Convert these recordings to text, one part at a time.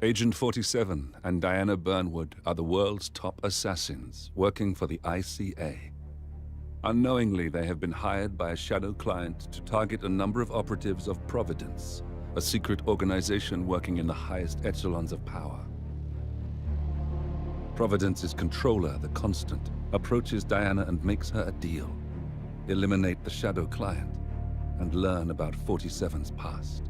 Agent 47 and Diana Burnwood are the world's top assassins working for the ICA. Unknowingly, they have been hired by a shadow client to target a number of operatives of Providence, a secret organization working in the highest echelons of power. Providence's controller, the Constant, approaches Diana and makes her a deal. Eliminate the shadow client and learn about 47's past.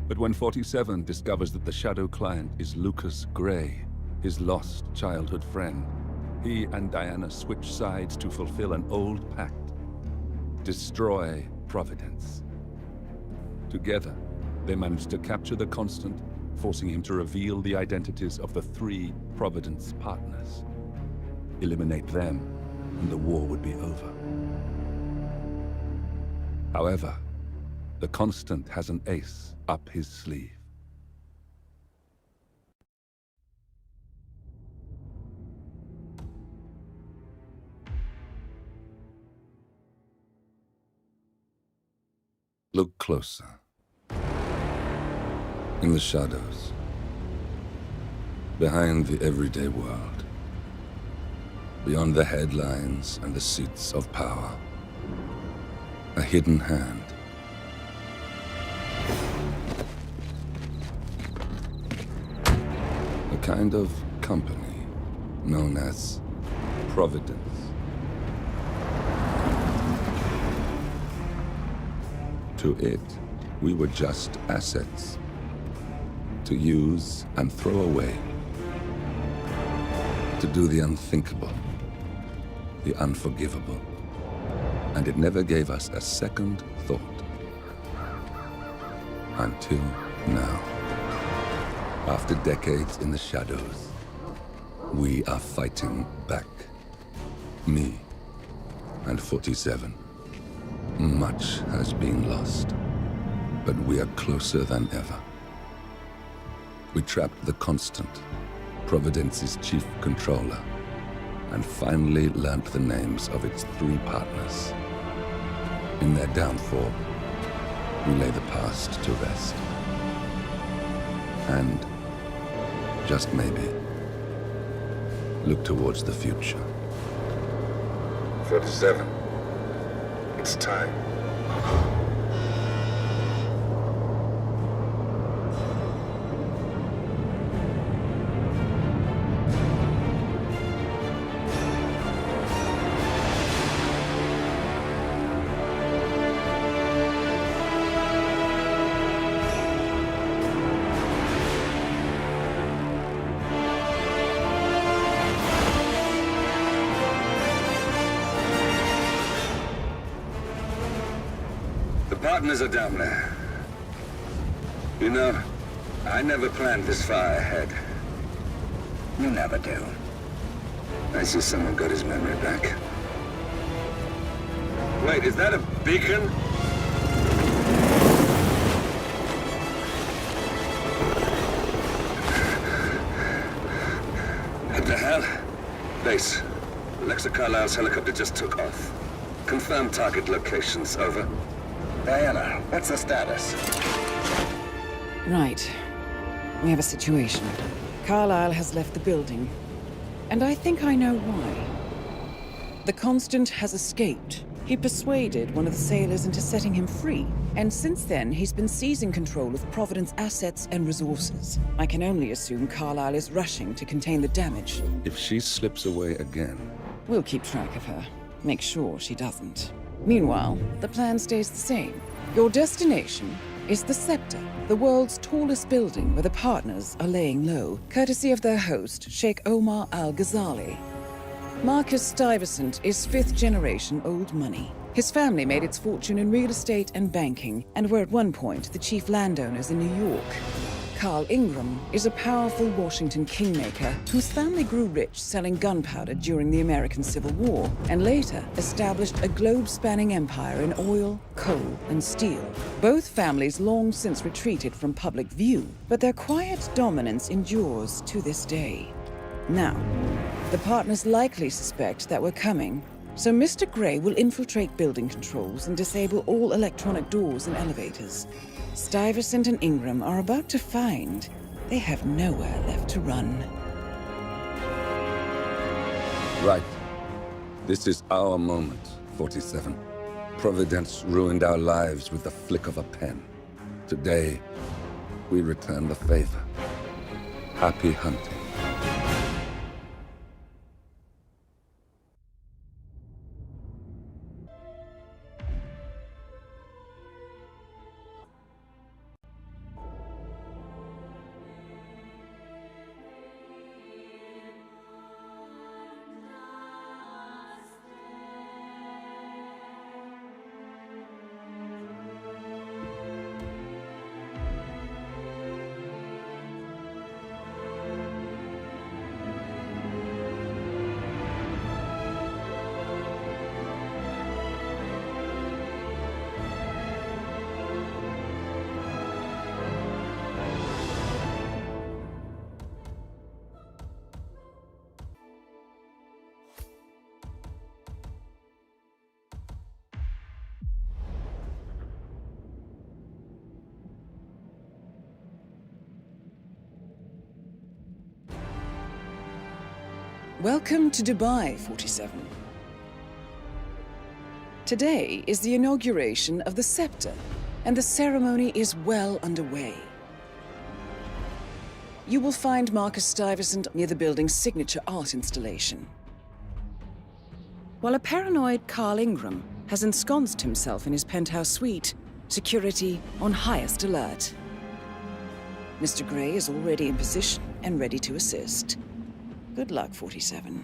But when 47 discovers that the shadow client is Lucas Gray, his lost childhood friend, he and Diana switch sides to fulfill an old pact: destroy Providence. Together, they manage to capture the Constant, forcing him to reveal the identities of the 3 Providence partners. Eliminate them, and the war would be over. However, the Constant has an ace up his sleeve. Look closer. In the shadows, behind the everyday world, beyond the headlines and the seats of power, a hidden hand. A kind of company known as Providence. To it, we were just assets to use and throw away, to do the unthinkable, the unforgivable, and it never gave us a second thought. Until now. After decades in the shadows, we are fighting back. Me and 47. Much has been lost, but we are closer than ever. We trapped the Constant, Providence's chief controller, and finally learnt the names of its 3 partners. In their downfall, we lay the past to rest. And, just maybe, look towards the future. 47. It's time. Partners are down there. You know, I never planned this far ahead. You never do. I see someone got his memory back. Wait, is that a beacon? What the hell? Base. Alexa Carlisle's helicopter just took off. Confirm target locations, over. Diana, what's the status? Right. We have a situation. Carlisle has left the building. And I think I know why. The Constant has escaped. He persuaded one of the sailors into setting him free. And since then, he's been seizing control of Providence assets and resources. I can only assume Carlisle is rushing to contain the damage. If she slips away again... We'll keep track of her. Make sure she doesn't. Meanwhile, the plan stays the same. Your destination is the Scepter, the world's tallest building where the partners are laying low, courtesy of their host, Sheikh Omar Al-Ghazali. Marcus Stuyvesant is 5th-generation old money. His family made its fortune in real estate and banking, and were at one point the chief landowners in New York. Carl Ingram is a powerful Washington kingmaker whose family grew rich selling gunpowder during the American Civil War, and later established a globe-spanning empire in oil, coal, and steel. Both families long since retreated from public view, but their quiet dominance endures to this day. Now, the partners likely suspect that we're coming, so Mr. Gray will infiltrate building controls and disable all electronic doors and elevators. Stuyvesant and Ingram are about to find They have nowhere left to run. Right. This is our moment, 47. Providence ruined our lives with the flick of a pen. Today, we return the favor. Happy hunting. Welcome to Dubai, 47. Today is the inauguration of the scepter, and the ceremony is well underway. You will find Marcus Stuyvesant near the building's signature art installation. While a paranoid Carl Ingram has ensconced himself in his penthouse suite, security on highest alert. Mr. Gray is already in position and ready to assist. Good luck, 47.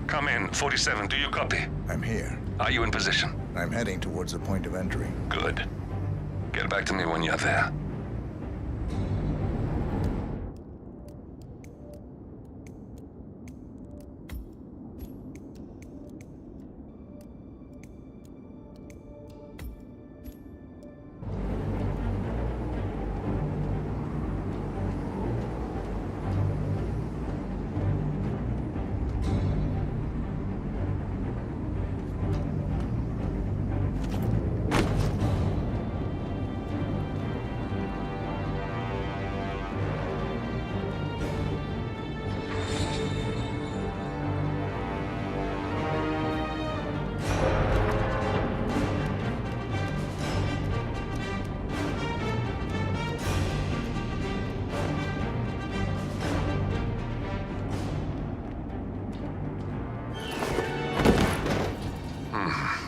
Come in. 47, do you copy? I'm here. Are you in position? I'm heading towards the point of entry. Good. Get back to me when you're there.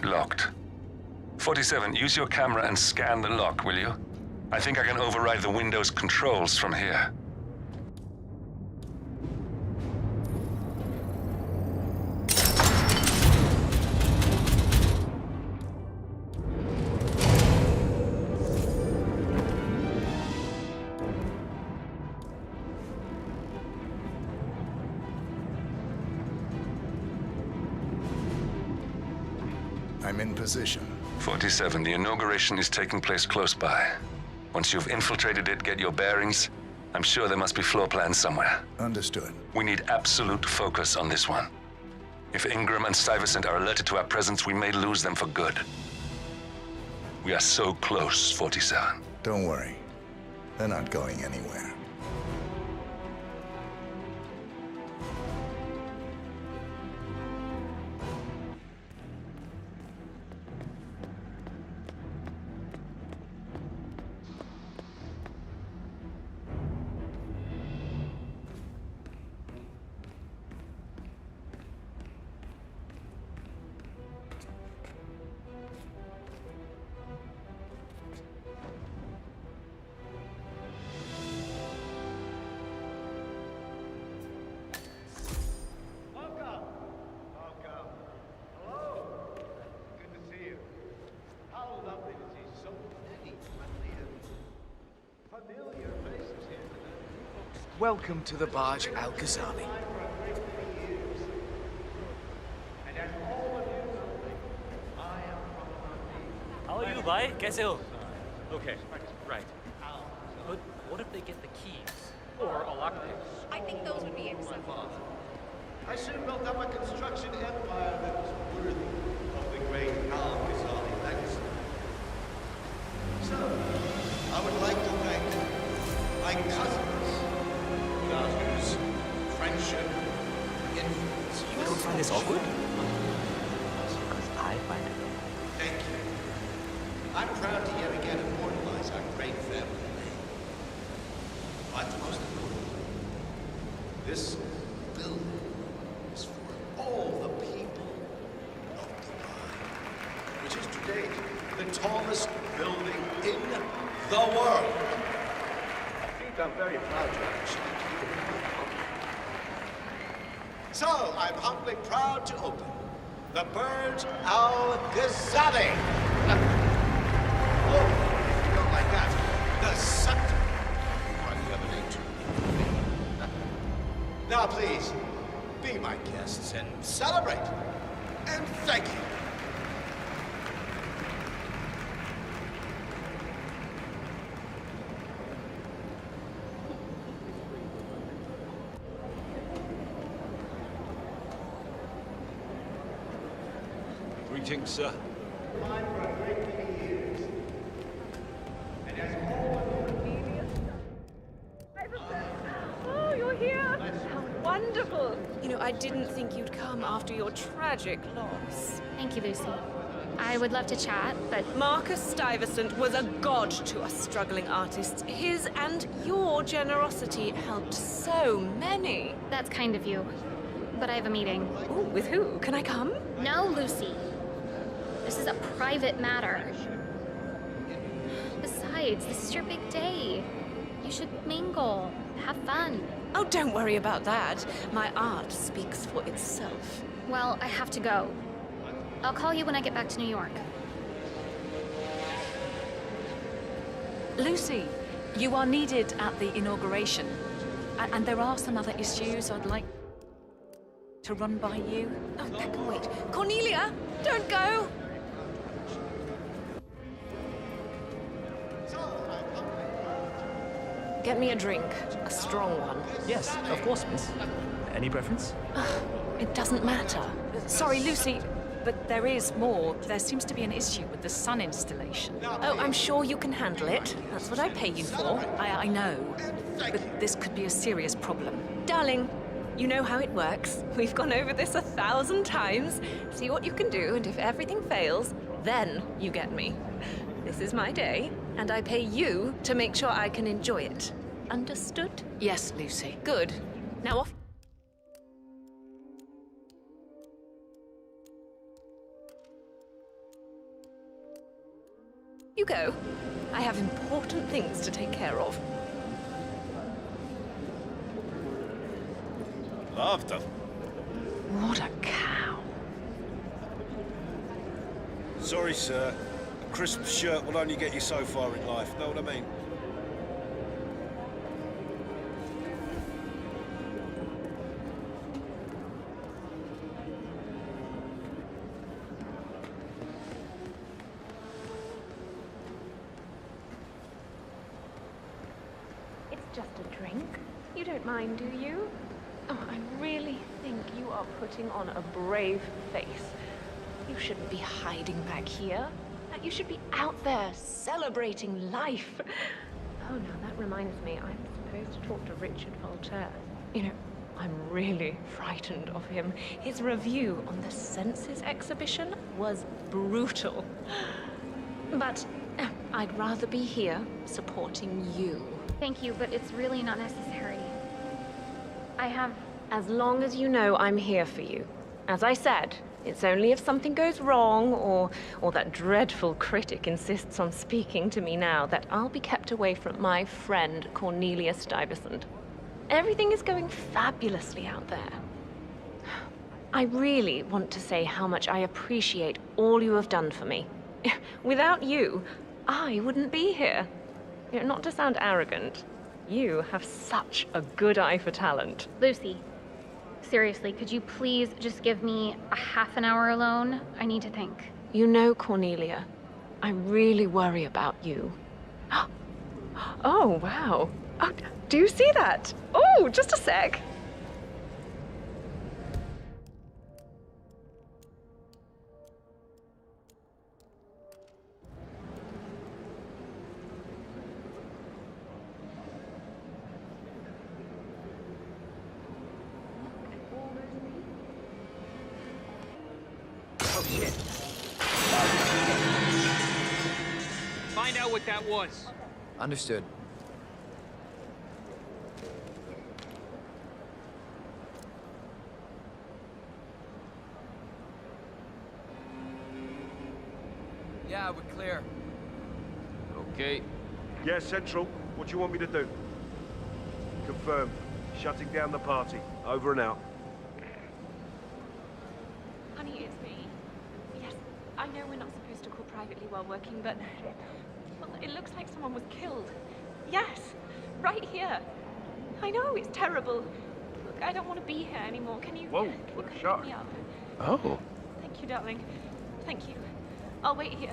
Locked. 47, use your camera and scan the lock, will you? I think I can override the Windows controls from here. I'm in position. 47, the inauguration is taking place close by. Once you've infiltrated it, get your bearings. I'm sure there must be floor plans somewhere. Understood. We need absolute focus on this one. If Ingram and Stuyvesant are alerted to our presence, we may lose them for good. We are so close, 47. Don't worry. They're not going anywhere. Welcome to the Barge Al Ghazali. How are you, bhai? Kaise ho? Okay, right. But what if they get the keys? Or a lockpick? I think those would be acceptable. I soon built up a construction empire that was worthy of the great Al-Ghazali legacy. So, I would like to thank my cousins, without whose friendship, influence, You don't find this awkward? Because I find it. Thank you. I'm proud to yet again immortalize our great family name. But most importantly, this building is for all the people of Dubai, which is to date the tallest building in the world. I think I'm very proud to actually keep it in my pocket. So, I'm humbly proud to open the Burj Al Ghazali. Oh, if you don't like that, the scepter. Quite the other name too. Now, please, be my guests and celebrate. And thank you. Greetings, sir. Mine for a great many years. And as Oh, you're here! How wonderful! You know, I didn't think you'd come after your tragic loss. Thank you, Lucy. I would love to chat, but Marcus Stuyvesant was a god to us struggling artists. His and your generosity helped so many. that's kind of you. But I have a meeting. Ooh, with who? Can I come? No, Lucy. This is a private matter. Besides, this is your big day. You should mingle, have fun. Oh, don't worry about that. My art speaks for itself. Well, I have to go. I'll call you when I get back to New York. Lucy, you are needed at the inauguration. And there are some other issues I'd like to run by you. Oh, that can wait. Cornelia, don't go! Get me a drink. A strong one. Yes, of course, miss. Any preference? It doesn't matter. Sorry, Lucy, but there is more. There seems to be an issue with the sun installation. Oh, I'm sure you can handle it. That's what I pay you for. I know, but this could be a serious problem. Darling, you know how it works. We've gone over this 1,000 times. See what you can do, and if everything fails, then you get me. This is my day, and I pay you to make sure I can enjoy it. Understood? Yes, Lucy. Good. Now off. You go. I have important things to take care of. Loved her. What a cow. Sorry, sir. A crisp shirt will only get you so far in life. Know what I mean? It's just a drink. You don't mind, do you? Oh, I really think you are putting on a brave face. You shouldn't be hiding back here. You should be out there celebrating life. Oh, now that reminds me, I'm supposed to talk to Richard Voltaire. You know, I'm really frightened of him. His review on the Senses exhibition was brutal. But I'd rather be here supporting you. Thank you, but it's really not necessary. I have... As long as you know I'm here for you. As I said, it's only if something goes wrong or that dreadful critic insists on speaking to me now that I'll be kept away from my friend Cornelia Stuyvesant. Everything is going fabulously out there. I really want to say how much I appreciate all you have done for me. Without you, I wouldn't be here. You know, not to sound arrogant, you have such a good eye for talent. Lucy, seriously, could you please just give me a half an hour alone? I need to think. You know, Cornelia, I really worry about you. Oh, wow. Oh, do you see that? Oh, just a sec. shit. Find out what that was. Understood. Yeah, we're clear. Okay. Yeah, Central. What do you want me to do? Confirmed. Shutting down the party. Over and out. Honey, it's me. Yes, I know we're not supposed to call privately while working, but... Well, it looks like someone was killed. Yes, right here. I know, it's terrible. Look, I don't want to be here anymore. Can you... Whoa, can you what a come shock. pick me up? Oh. Thank you, darling. Thank you. I'll wait here.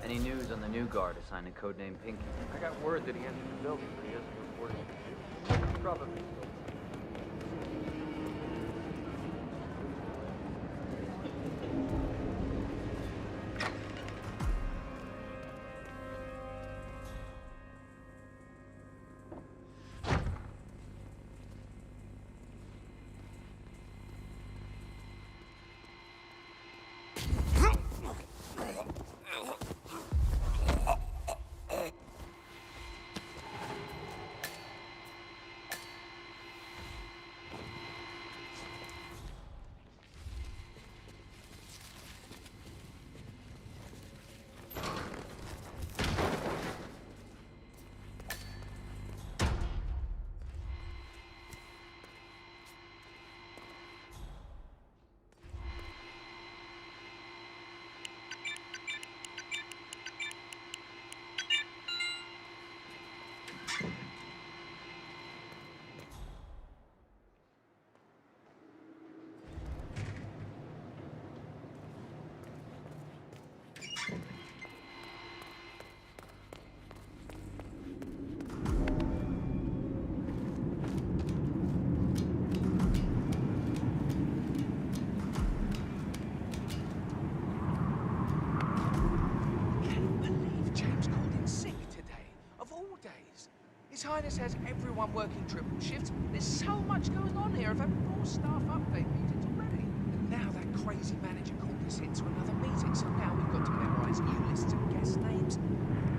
Any news on the new guard assigned to codename Pinky? I got word that he entered the building, but he hasn't reported. Probably. His Highness has everyone working triple shifts. There's so much going on here. I've had more staff update meetings already. And now that crazy manager called us into another meeting, so now we've got to memorize new lists of guest names,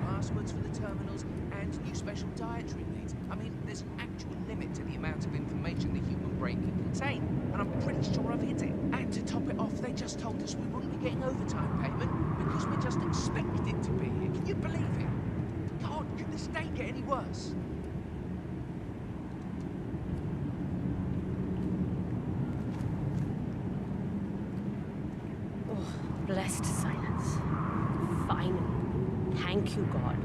passwords for the terminals, and new special dietary needs. I mean, there's an actual limit to the amount of information the human brain can contain, and I'm pretty sure I've hit it. And to top it off, they just told us we wouldn't be getting overtime payment because we're just expected to be here. Can you believe it? God, could this day get any worse? Blessed silence. Finally. Thank you, God.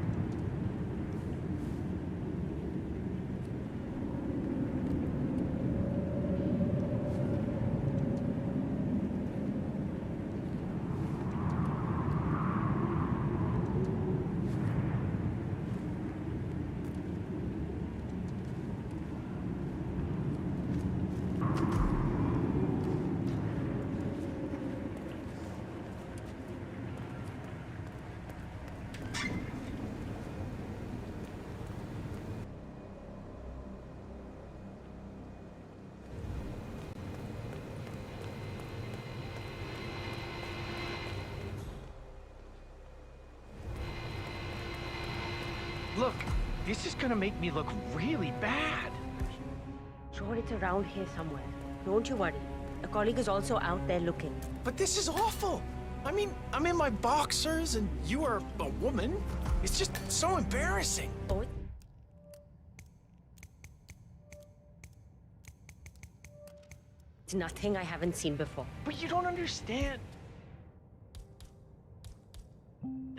Look, this is gonna make me look really bad. Sure, it's around here somewhere. Don't you worry. A colleague is also out there looking. But this is awful. I mean, I'm in my boxers and you are a woman. It's just so embarrassing. Oh, it's nothing I haven't seen before. But you don't understand.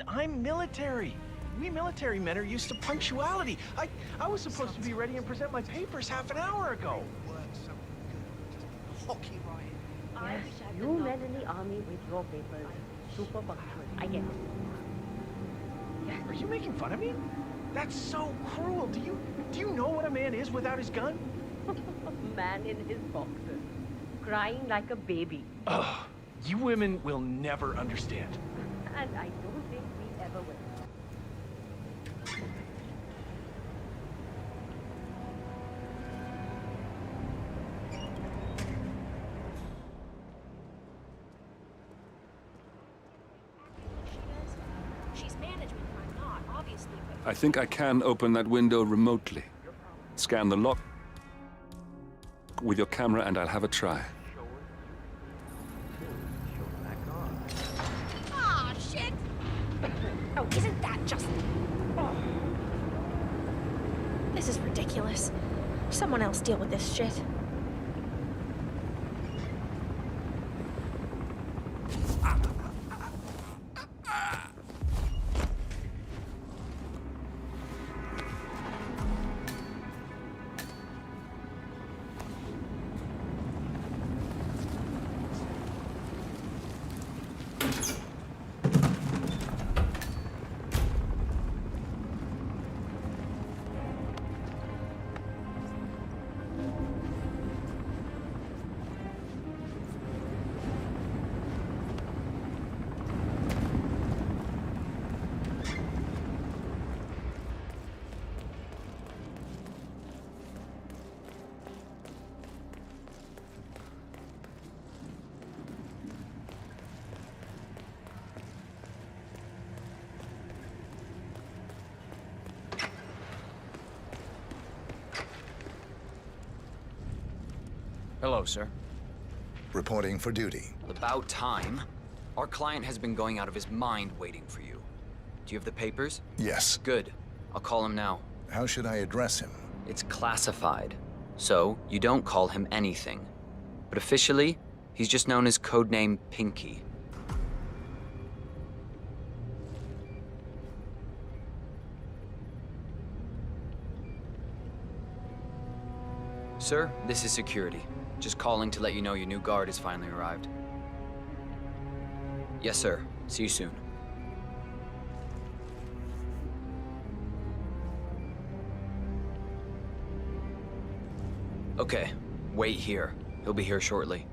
I'm military. We military men are used to punctuality. I was supposed to be ready and present my papers half an hour ago. Hockey riot. Yes, you men in the army with your papers. Super punctual. I get it. Are you making fun of me? That's so cruel. Do you know what a man is without his gun? Man in his boxers. Crying like a baby. Ugh. You women will never understand. And I don't think we ever will. She's management, I'm not, obviously, but... I think I can open that window remotely. Scan the lock with your camera and I'll have a try. Ah, shit! Oh, isn't that just... This is ridiculous. Someone else deal with this shit. Hello, sir. Reporting for duty. About time. Our client has been going out of his mind waiting for you. Do you have the papers? Yes. Good. I'll call him now. How should I address him? It's classified. So, you don't call him anything. But officially, he's just known as codename Pinky. Sir, this is security. Just calling to let you know your new guard has finally arrived. Yes, sir. See you soon. Okay, wait here. He'll be here shortly.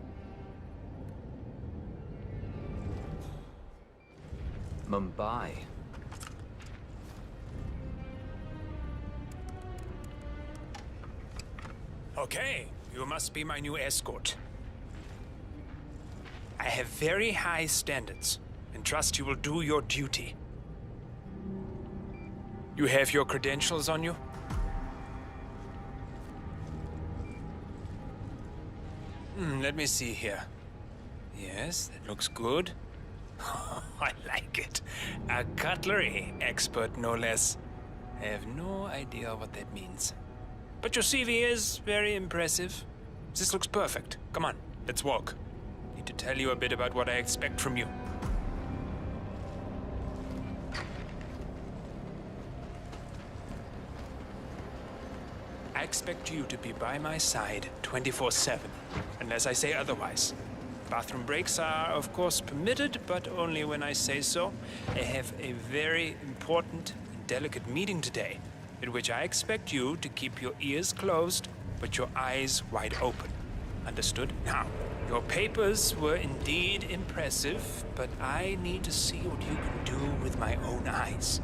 Mumbai. Okay, you must be my new escort. I have very high standards and trust you will do your duty. You have your credentials on you? Let me see here. Yes, that looks good. I like it. A cutlery expert, no less. I have no idea what that means. But your CV is very impressive. This looks perfect. Come on, let's walk. Need to tell you a bit about what I expect from you. I expect you to be by my side 24/7, unless I say otherwise. Bathroom breaks are, of course, permitted, but only when I say so. I have a very important and delicate meeting today, in which I expect you to keep your ears closed, but your eyes wide open. Understood? Now, your papers were indeed impressive, but I need to see what you can do with my own eyes.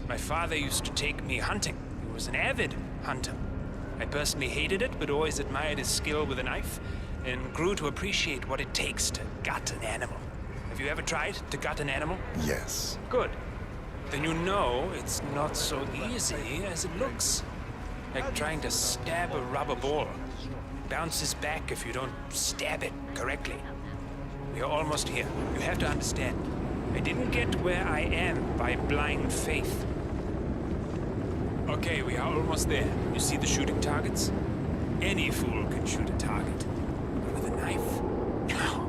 My father used to take me hunting. He was an avid hunter. I personally hated it, but always admired his skill with a knife, and grew to appreciate what it takes to gut an animal. Have you ever tried to gut an animal? Yes. Good. Then you know it's not so easy as it looks. Like trying to stab a rubber ball. It bounces back if you don't stab it correctly. We are almost here. You have to understand. I didn't get where I am by blind faith. Okay, we are almost there. You see the shooting targets? Any fool can shoot a target. But with a knife? Oh,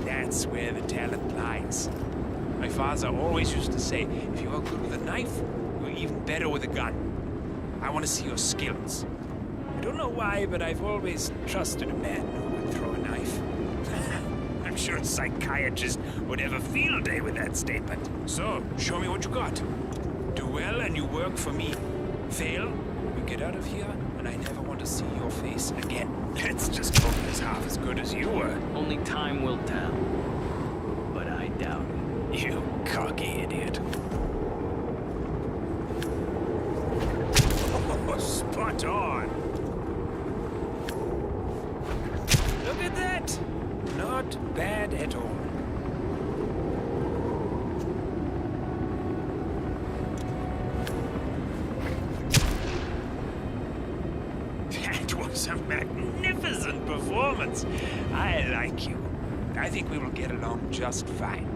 that's where the talent lies. My father always used to say, if you are good with a knife, you're even better with a gun. I want to see your skills. I don't know why, but I've always trusted a man who would throw a knife. I'm sure a psychiatrist would have a field day with that statement. So, show me what you got. Do well and you work for me. Fail, you get out of here, and I never want to see your face again. Let's just hope it's half as good as you were. Only time will tell. But I doubt it. You cocky idiot. Oh, spot on. Look at that. Not bad at all. That was a magnificent performance. I like you. I think we will get along just fine.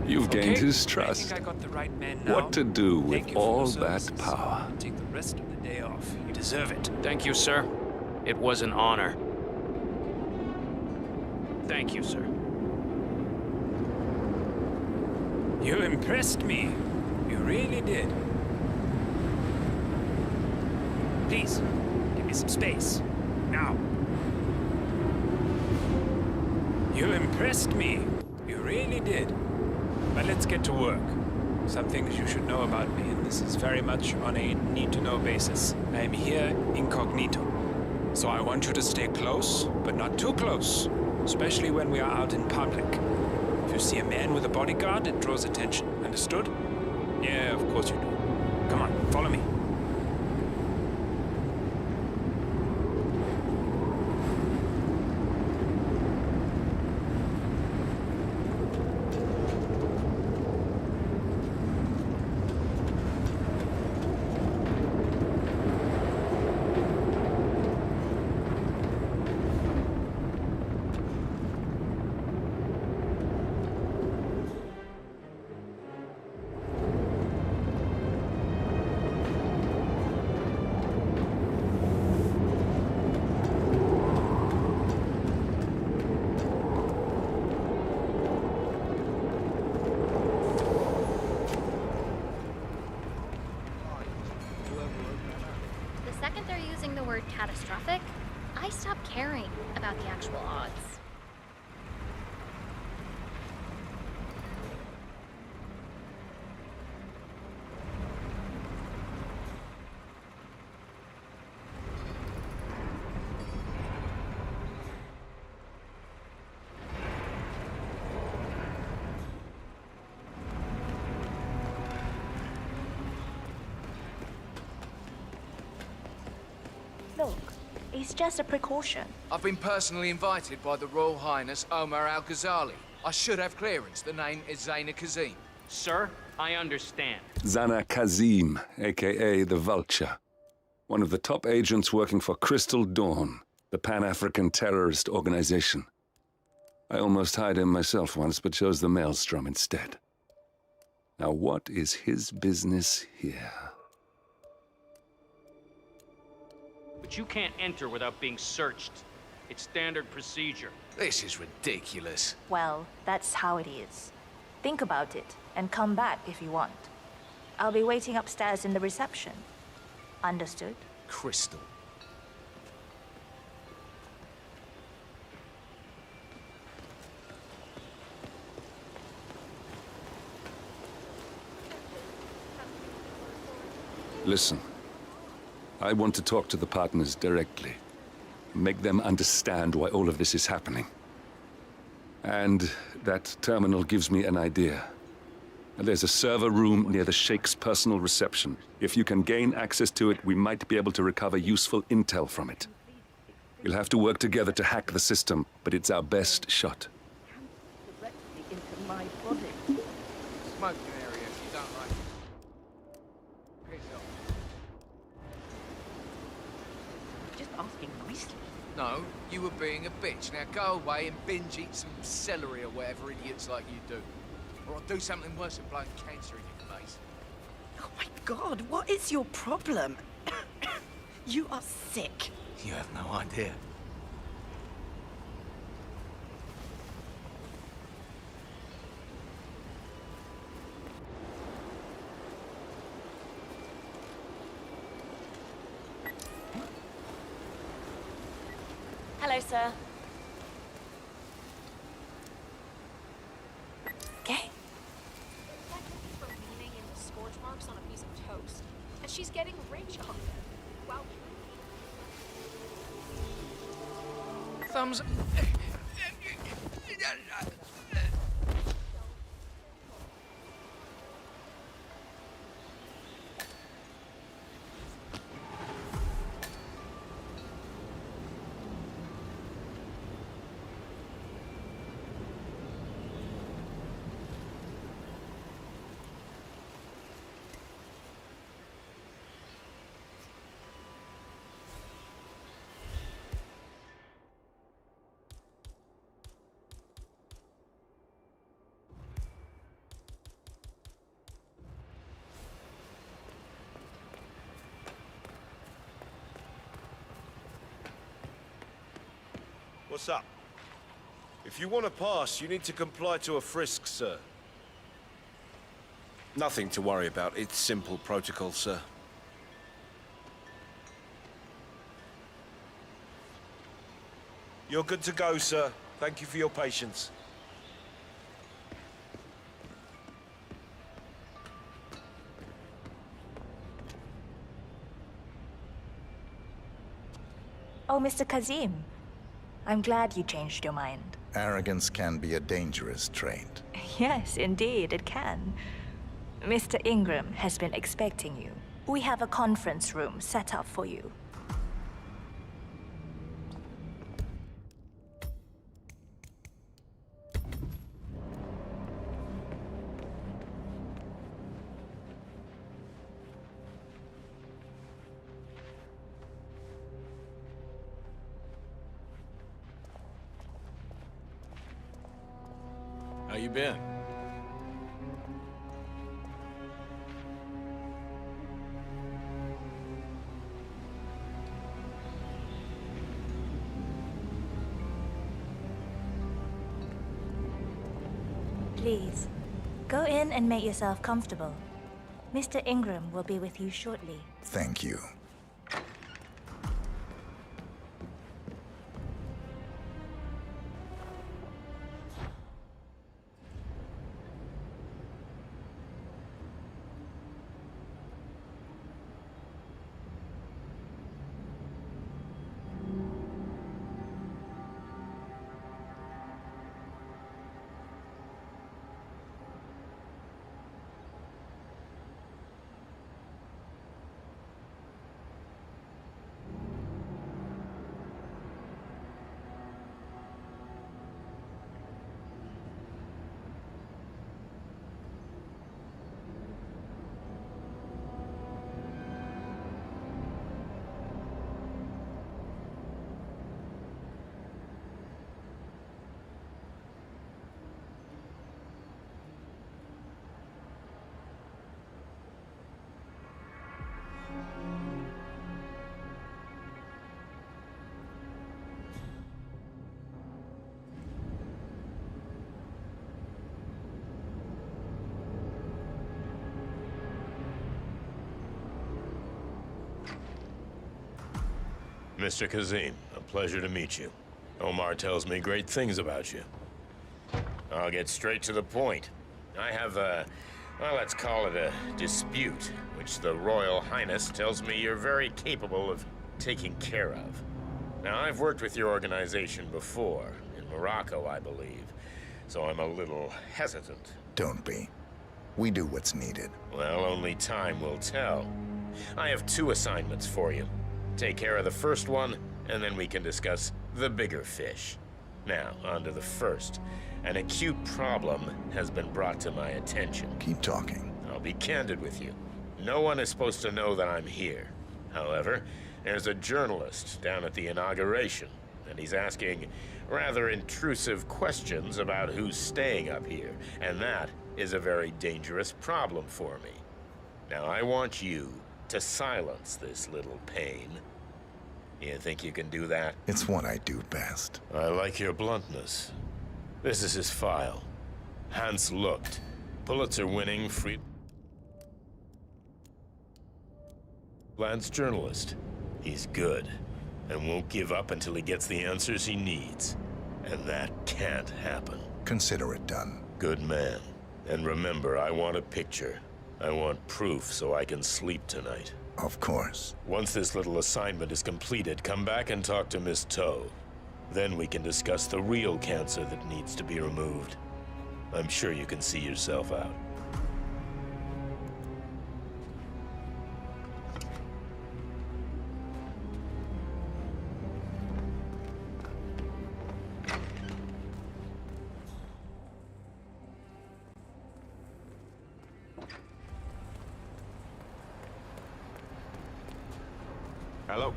You've gained Okay, his I trust. think I got the right man now. What to do Thank with you for all your that services. power? Take the rest of the day off. You deserve it. Thank you, sir. It was an honor. Thank you, sir. You impressed me. You really did. Please, give me some space. Now. You impressed me. You really did. But let's get to work. Some things you should know about me, and this is very much on a need-to-know basis. I am here incognito. So I want you to stay close, but not too close. Especially when we are out in public. If you see a man with a bodyguard, it draws attention. Understood? Yeah, of course you do. Come on, follow me. The second they're using the word catastrophic, I stop caring about the actual odds. Look, it's just a precaution. I've been personally invited by the Royal Highness Omar Al-Ghazali. I should have clearance. The name is Zaina Kazim. Sir, I understand. Zana Kazim, aka the Vulture. One of the top agents working for Crystal Dawn, the Pan-African terrorist organization. I almost hired him myself once, but chose the Maelstrom instead. Now what is his business here? But you can't enter without being searched. It's standard procedure. This is ridiculous. Well, that's how it is. Think about it and come back if you want. I'll be waiting upstairs in the reception. Understood? Crystal. Listen, I want to talk to the partners directly. Make them understand why all of this is happening. And that terminal gives me an idea. There's a server room near the Sheikh's personal reception. If you can gain access to it, we might be able to recover useful intel from it. We'll have to work together to hack the system, but it's our best shot. Into my body. Smoking area if you don't like it. Piss off. Just asking nicely. No, you were being a bitch. Now go away and binge eat some celery or whatever idiots like you do. Or I'll do something worse than blowing cancer in your face. Oh my God, what is your problem? You are sick. You have no idea. Hello, sir. Okay. From leaning into scorch marks on a piece of toast, and she's getting rich off it. Wow. Thumbs. What's up? If you want to pass, you need to comply to a frisk, sir. Nothing to worry about. It's simple protocol, sir. You're good to go, sir. Thank you for your patience. Oh, Mr. Kazim. I'm glad you changed your mind. Arrogance can be a dangerous trait. Yes, indeed, it can. Mr. Ingram has been expecting you. We have a conference room set up for you. How you been? Please, go in and make yourself comfortable. Mr. Ingram will be with you shortly. Thank you. Mr. Kazim, a pleasure to meet you. Omar tells me great things about you. I'll get straight to the point. I have a, well, let's call it a dispute, which the Royal Highness tells me you're very capable of taking care of. Now, I've worked with your organization before, in Morocco, I believe, so I'm a little hesitant. Don't be. We do what's needed. Well, only time will tell. I have 2 assignments for you. Take care of the first one, and then we can discuss the bigger fish. Now, on to the first. An acute problem has been brought to my attention. Keep talking. I'll be candid with you. No one is supposed to know that I'm here. However, there's a journalist down at the inauguration, and he's asking rather intrusive questions about who's staying up here, and that is a very dangerous problem for me. Now, I want you to silence this little pain. You think you can do that? It's what I do best. I like your bluntness. This is his file. Hans Lucht, Pulitzer-winning freelance journalist. He's good, and won't give up until he gets the answers he needs. And that can't happen. Consider it done. Good man. And remember, I want a picture. I want proof so I can sleep tonight. Of course. Once this little assignment is completed, come back and talk to Miss Toe. Then we can discuss the real cancer that needs to be removed. I'm sure you can see yourself out. Hello?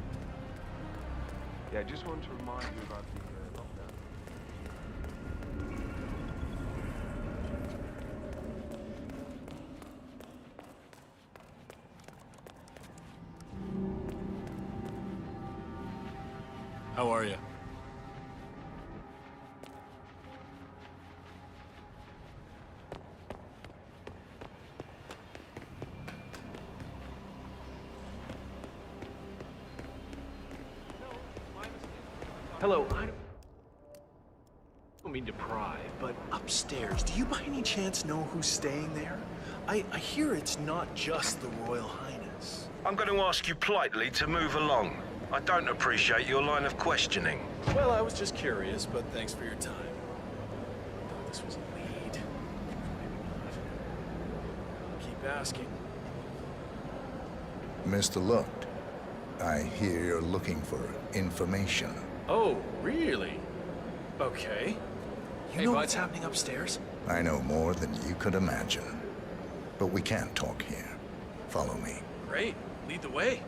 Yeah, just wanted to remind you about the lockdown. How are you? Hello, I don't mean to pry, but upstairs, do you by any chance know who's staying there? I hear it's not just the Royal Highness. I'm going to ask you politely to move along. I don't appreciate your line of questioning. Well, I was just curious, but thanks for your time. Thought this was a lead. Maybe not. Keep asking. Mr. Looked, I hear you're looking for information. Oh, really? Okay. You know what's happening upstairs? I know more than you could imagine. But we can't talk here. Follow me. Great. Lead the way.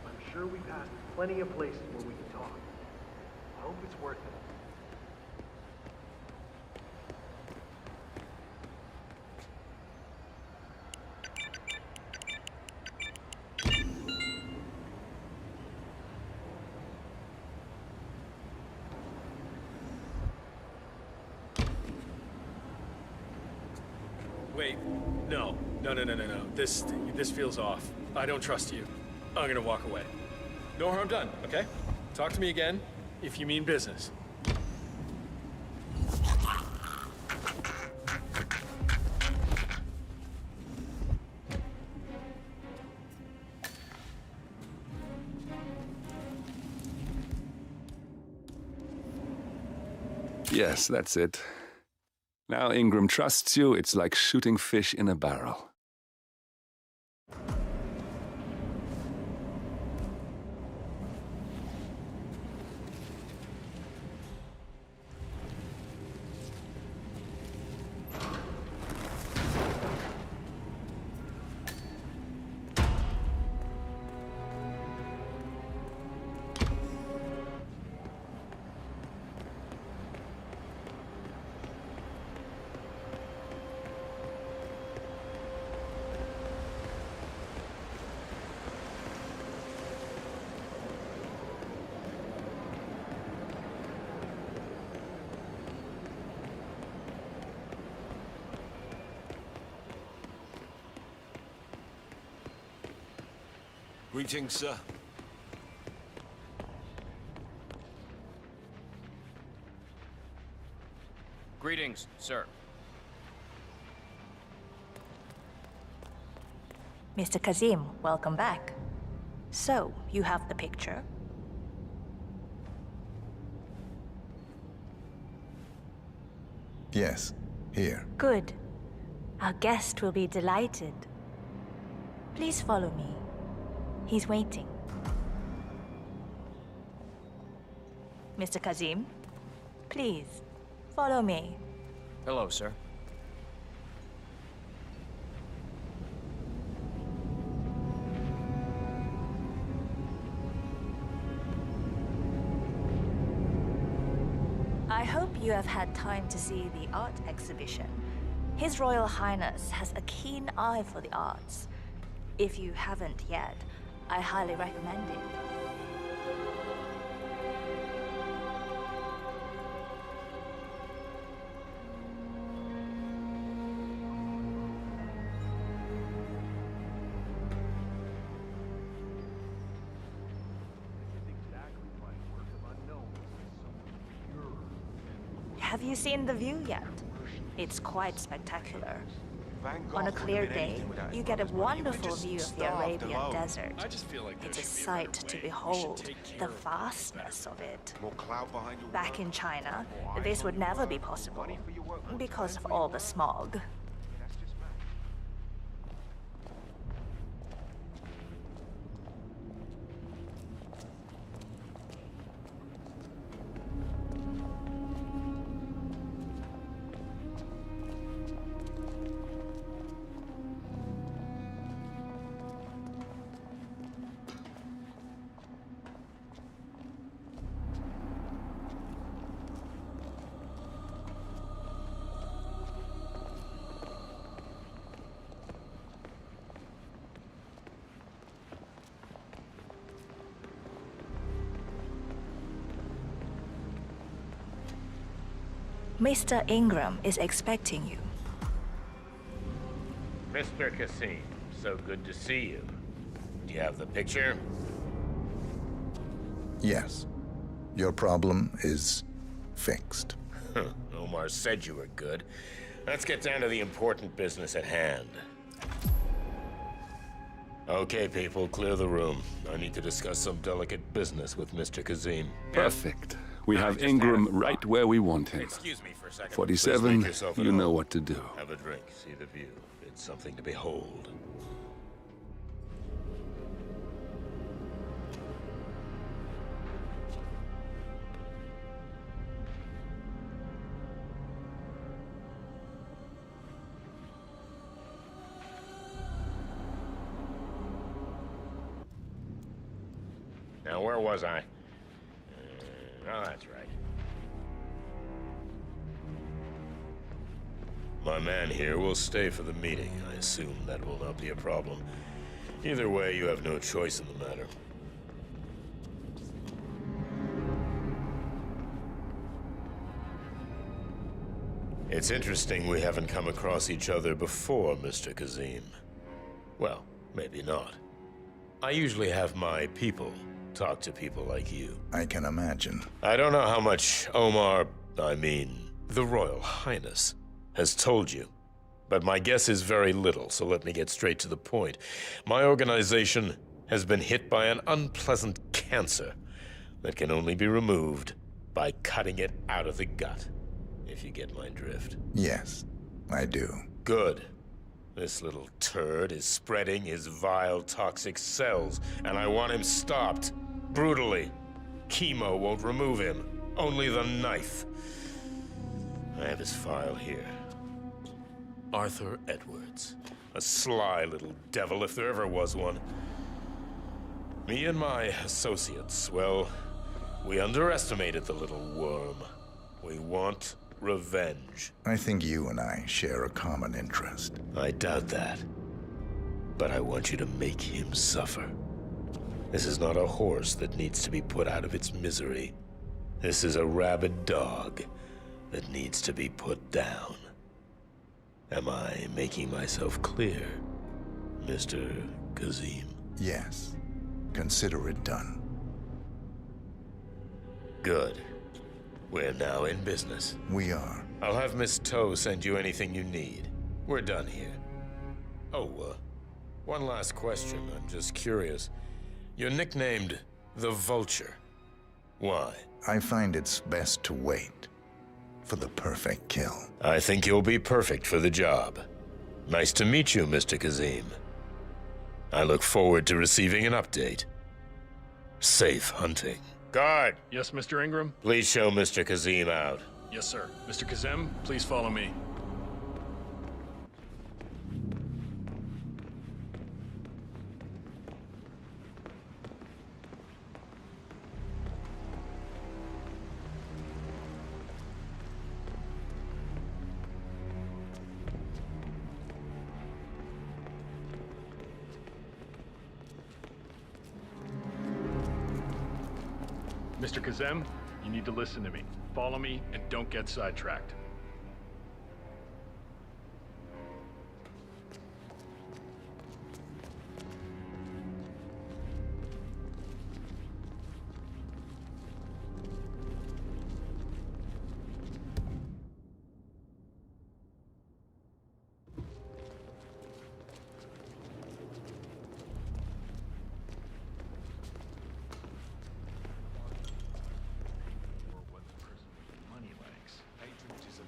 I'm sure we passed plenty of places where we can talk. I hope it's worth it. Wait, no. No. This feels off. I don't trust you. I'm gonna walk away. No harm done, okay? Talk to me again if you mean business. Yes, that's it. Now Ingram trusts you, it's like shooting fish in a barrel. Greetings, sir. Greetings, sir. Mr. Kazim, welcome back. So, you have the picture? Yes, here. Good. Our guest will be delighted. Please follow me. He's waiting. Mr. Kazim, please, follow me. Hello, sir. I hope you have had time to see the art exhibition. His Royal Highness has a keen eye for the arts. If you haven't yet, I highly recommend it. Have you seen the view yet? It's quite spectacular. On a clear day, you get a wonderful view of the Arabian desert. It's a sight to behold, the vastness of it. Back in China, this would never be possible, because of all the smog. Mr. Ingram is expecting you. Mr. Kazim, so good to see you. Do you have the picture? Yes. Your problem is fixed. Omar said you were good. Let's get down to the important business at hand. Okay, people, clear the room. I need to discuss some delicate business with Mr. Kazim. Perfect. We have Ingram right where we want him. Excuse me for a second. 47, Please make yourself at you know home. what to do. Have a drink, see the view. It's something to behold. Now, where was I? Oh, that's right. My man here will stay for the meeting. I assume that will not be a problem. Either way, you have no choice in the matter. It's interesting we haven't come across each other before, Mr. Kazim. Well, maybe not. I usually have my people talk to people like you. I can imagine. I don't know how much Omar, the Royal Highness, has told you, but my guess is very little, so let me get straight to the point. My organization has been hit by an unpleasant cancer that can only be removed by cutting it out of the gut, if you get my drift. Yes, I do. Good. This little turd is spreading his vile, toxic cells, and I want him stopped. Brutally. Chemo won't remove him. Only the knife. I have his file here. Arthur Edwards. A sly little devil, if there ever was one. Me and my associates, well, we underestimated the little worm. We want revenge. I think you and I share a common interest. I doubt that. But I want you to make him suffer. This is not a horse that needs to be put out of its misery. This is a rabid dog that needs to be put down. Am I making myself clear, Mr. Kazim? Yes. Consider it done. Good. We're now in business. We are. I'll have Miss Toe send you anything you need. We're done here. Oh, one last question. I'm just curious. You're nicknamed the Vulture. Why? I find it's best to wait for the perfect kill. I think you'll be perfect for the job. Nice to meet you, Mr. Kazim. I look forward to receiving an update. Safe hunting. Guard! Yes, Mr. Ingram? Please show Mr. Kazim out. Yes, sir. Mr. Kazem, please follow me. Mr. Kazem, you need to listen to me. Follow me and don't get sidetracked.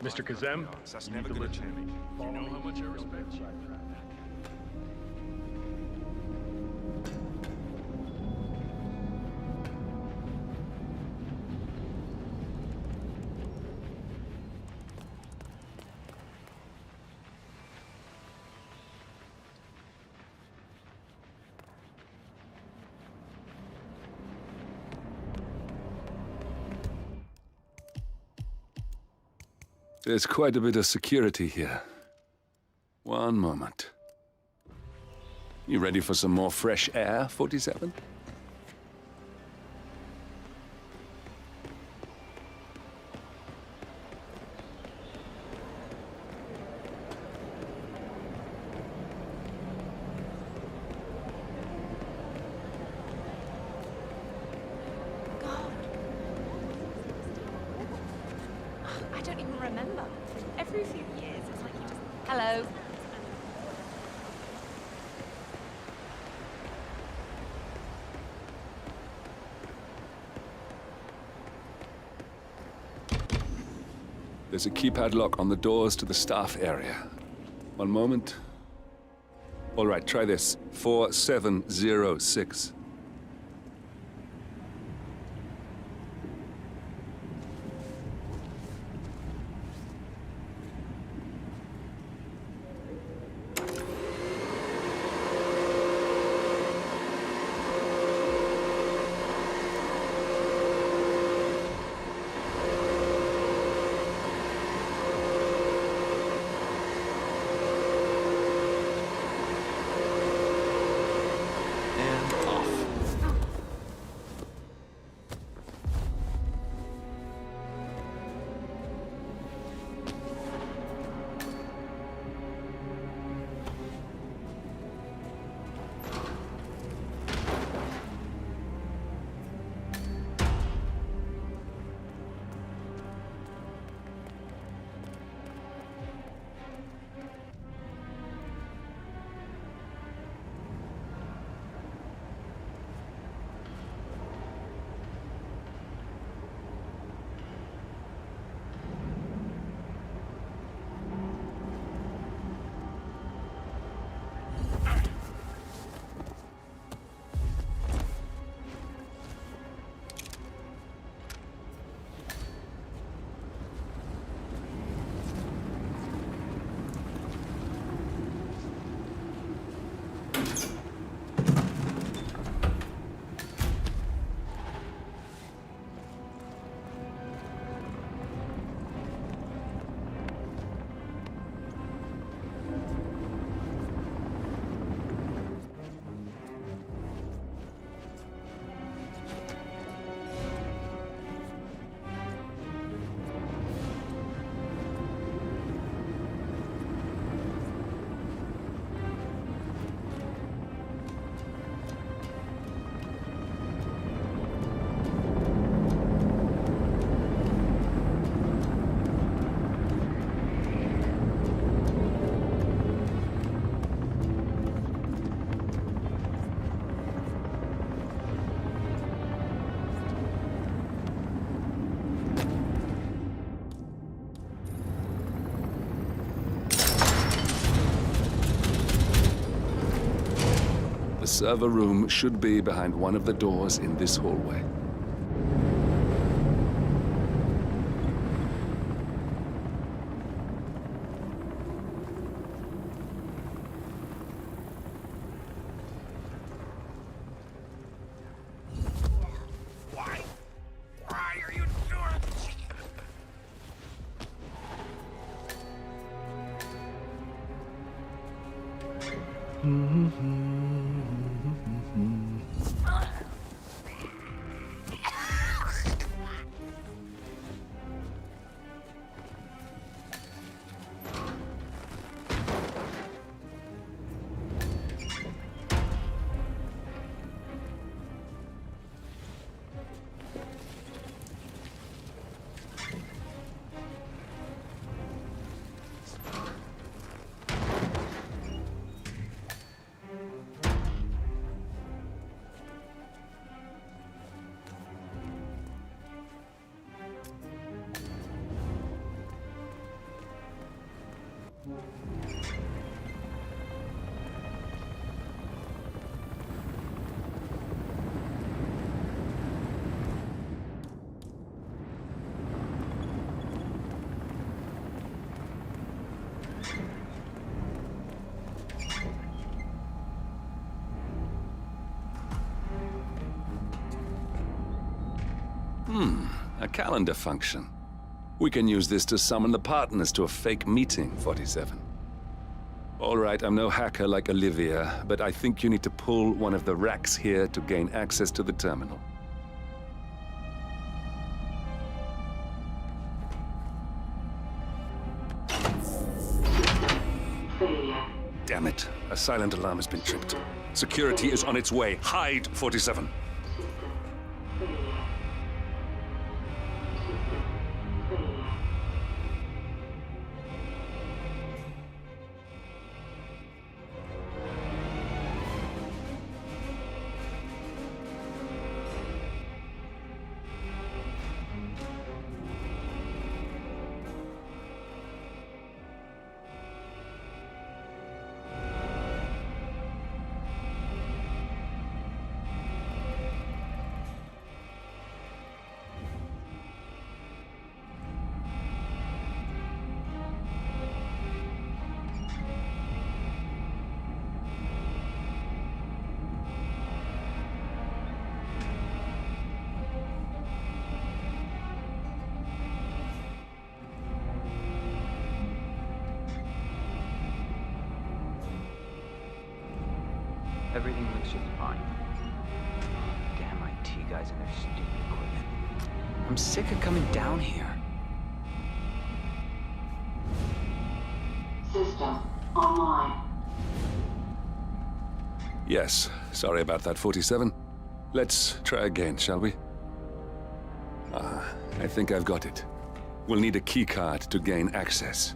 Mr. Kazem, you need to listen to me. You know how much I respect you. There's quite a bit of security here. One moment. You ready for some more fresh air, 47? don't even remember. Every few years, it's like you just... Hello. There's a keypad lock on the doors to the staff area. One moment. All right, try this. 4706. The server room should be behind one of the doors in this hallway. Why are you A calendar function. We can use this to summon the partners to a fake meeting, 47. All right, I'm no hacker like Olivia, but I think you need to pull one of the racks here to gain access to the terminal. Damn it. A silent alarm has been tripped. Security is on its way. Hide, 47. everything looks just fine. Damn IT guys and their stupid equipment. I'm sick of coming down here. System online. Yes, sorry about that, 47. Let's try again, shall we? I think I've got it. We'll need a keycard to gain access.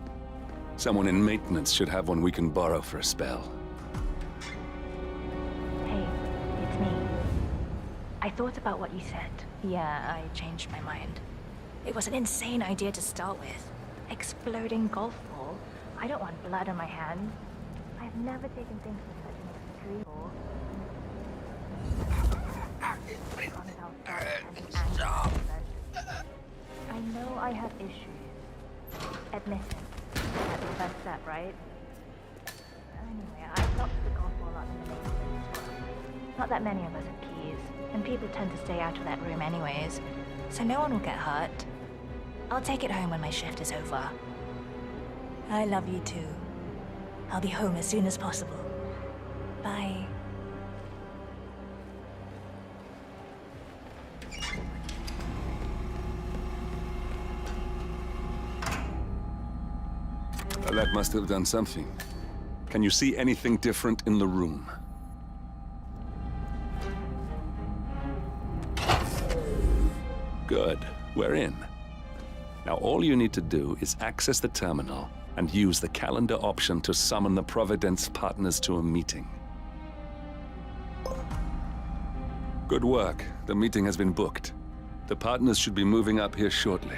Someone in maintenance should have one we can borrow for a spell. Hey, it's me. I thought about what you said. Yeah, I changed my mind. It was an insane idea to start with. Exploding golf ball. I don't want blood on my hands. I've never taken things to such an extreme before. I know I have issues. Admit it. That's the first step, right? Anyway, I locked the golf ball up in the basement. Not that many of us have keys, and people tend to stay out of that room anyways, so no one will get hurt. I'll take it home when my shift is over. I love you too. I'll be home as soon as possible. Bye. Well, that must have done something. Can you see anything different in the room? Good. We're in. Now all you need to do is access the terminal and use the calendar option to summon the Providence partners to a meeting. Good work. The meeting has been booked. The partners should be moving up here shortly.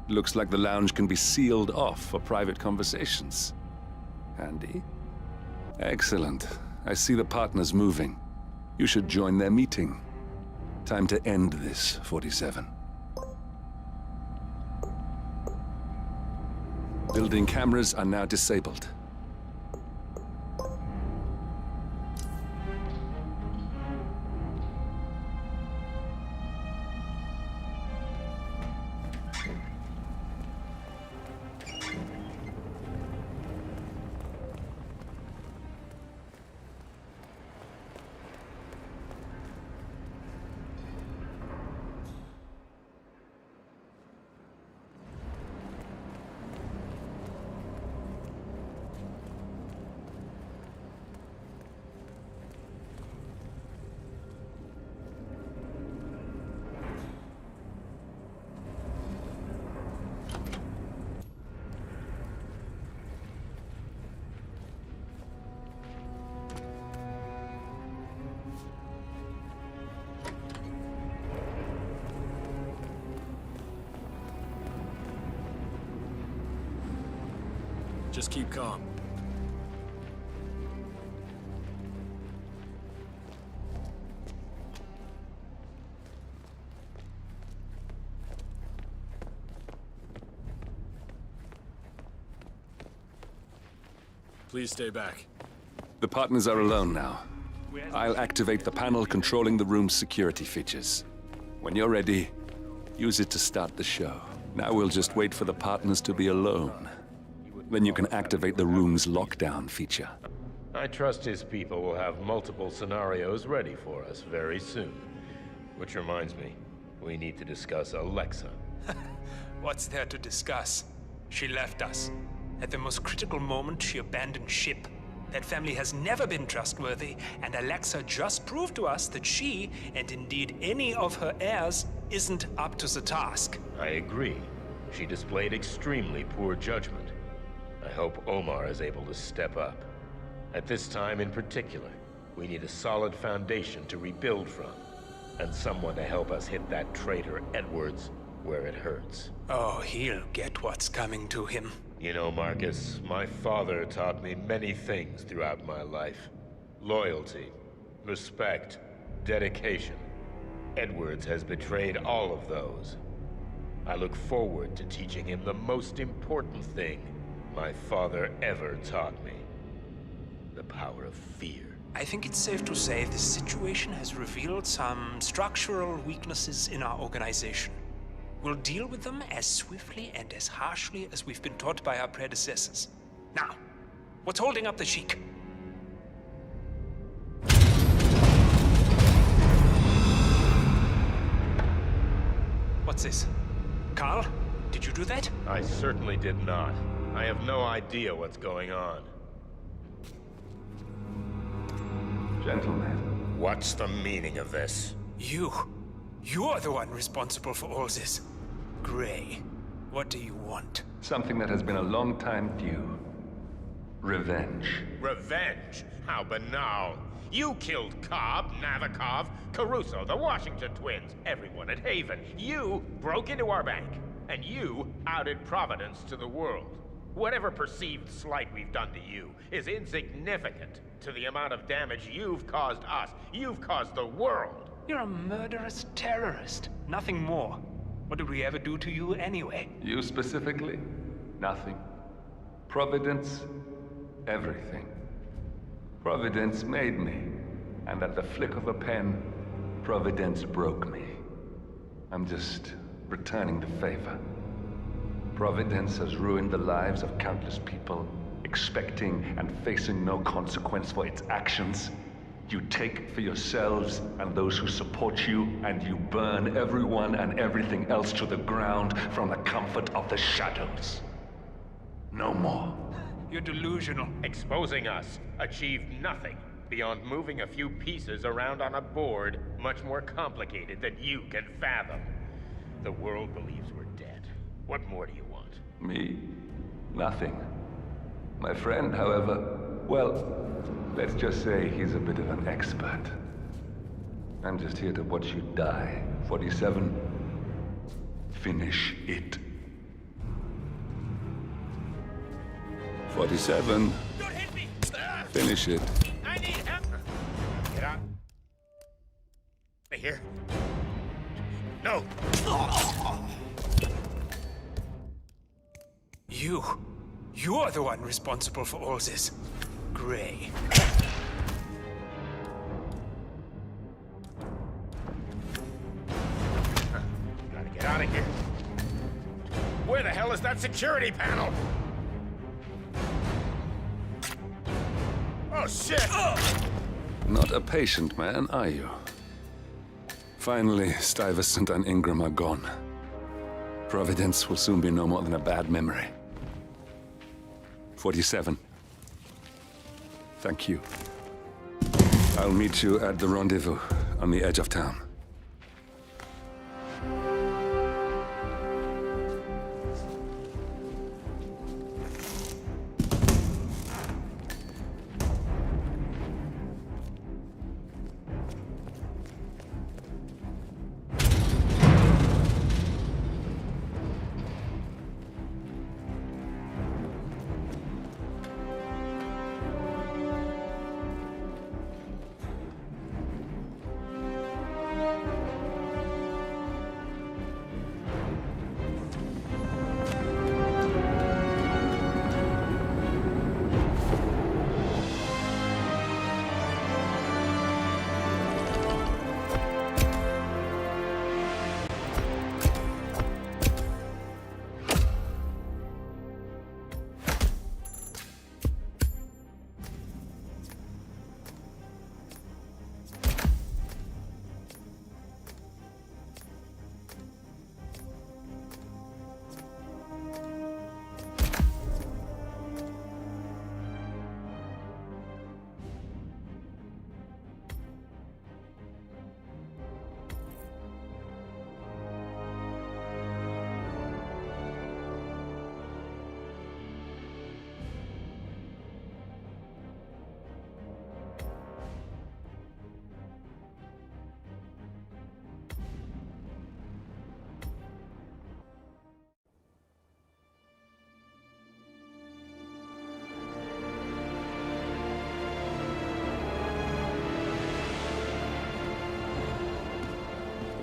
Looks like the lounge can be sealed off for private conversations. Handy. Excellent. I see the partners moving. You should join their meeting. Time to end this, 47. Building cameras are now disabled. Just keep calm. Please stay back. The partners are alone now. I'll activate the panel controlling the room's security features. When you're ready, use it to start the show. Now we'll just wait for the partners to be alone. Then you can activate the room's lockdown feature. I trust his people will have multiple scenarios ready for us very soon. Which reminds me, we need to discuss Alexa. What's there to discuss? She left us. At the most critical moment, she abandoned ship. That family has never been trustworthy, and Alexa just proved to us that she, and indeed any of her heirs, isn't up to the task. I agree. She displayed extremely poor judgment. I hope Omar is able to step up. At this time in particular, we need a solid foundation to rebuild from, and someone to help us hit that traitor Edwards where it hurts. Oh, he'll get what's coming to him. You know, Marcus, my father taught me many things throughout my life. Loyalty, respect, dedication. Edwards has betrayed all of those. I look forward to teaching him the most important thing my father ever taught me. The power of fear. I think it's safe to say this situation has revealed some structural weaknesses in our organization. We'll deal with them as swiftly and as harshly as we've been taught by our predecessors. Now, what's holding up the Sheik? What's this? Carl? Did you do that? I certainly did not. I have no idea what's going on. Gentlemen. What's the meaning of this? You're the one responsible for all this. Gray, what do you want? Something that has been a long time due. Revenge. Revenge? How banal. You killed Cobb, Navikov, Caruso, the Washington twins, everyone at Haven. You broke into our bank, and you outed Providence to the world. Whatever perceived slight we've done to you is insignificant to the amount of damage you've caused us. You've caused the world. You're a murderous terrorist. Nothing more. What did we ever do to you anyway? You specifically? Nothing. Providence? Everything. Providence made me, and at the flick of a pen, Providence broke me. I'm just returning the favor. Providence has ruined the lives of countless people, expecting and facing no consequence for its actions. You take for yourselves and those who support you, and you burn everyone and everything else to the ground from the comfort of the shadows. No more. You're delusional. Exposing us achieved nothing beyond moving a few pieces around on a board much more complicated than you can fathom. The world believes we're dead. What more do you want? Me? Nothing. My friend, however, well, let's just say he's a bit of an expert. I'm just here to watch you die. 47. Finish it. 47. Don't hit me! Finish it. I need help! Get out. Here. No! You're the one responsible for all this. Gray. Gotta get out of here. Where the hell is that security panel? Oh, shit! Not a patient man, are you? Finally, Stuyvesant and Ingram are gone. Providence will soon be no more than a bad memory. 47. Thank you. I'll meet you at the rendezvous on the edge of town.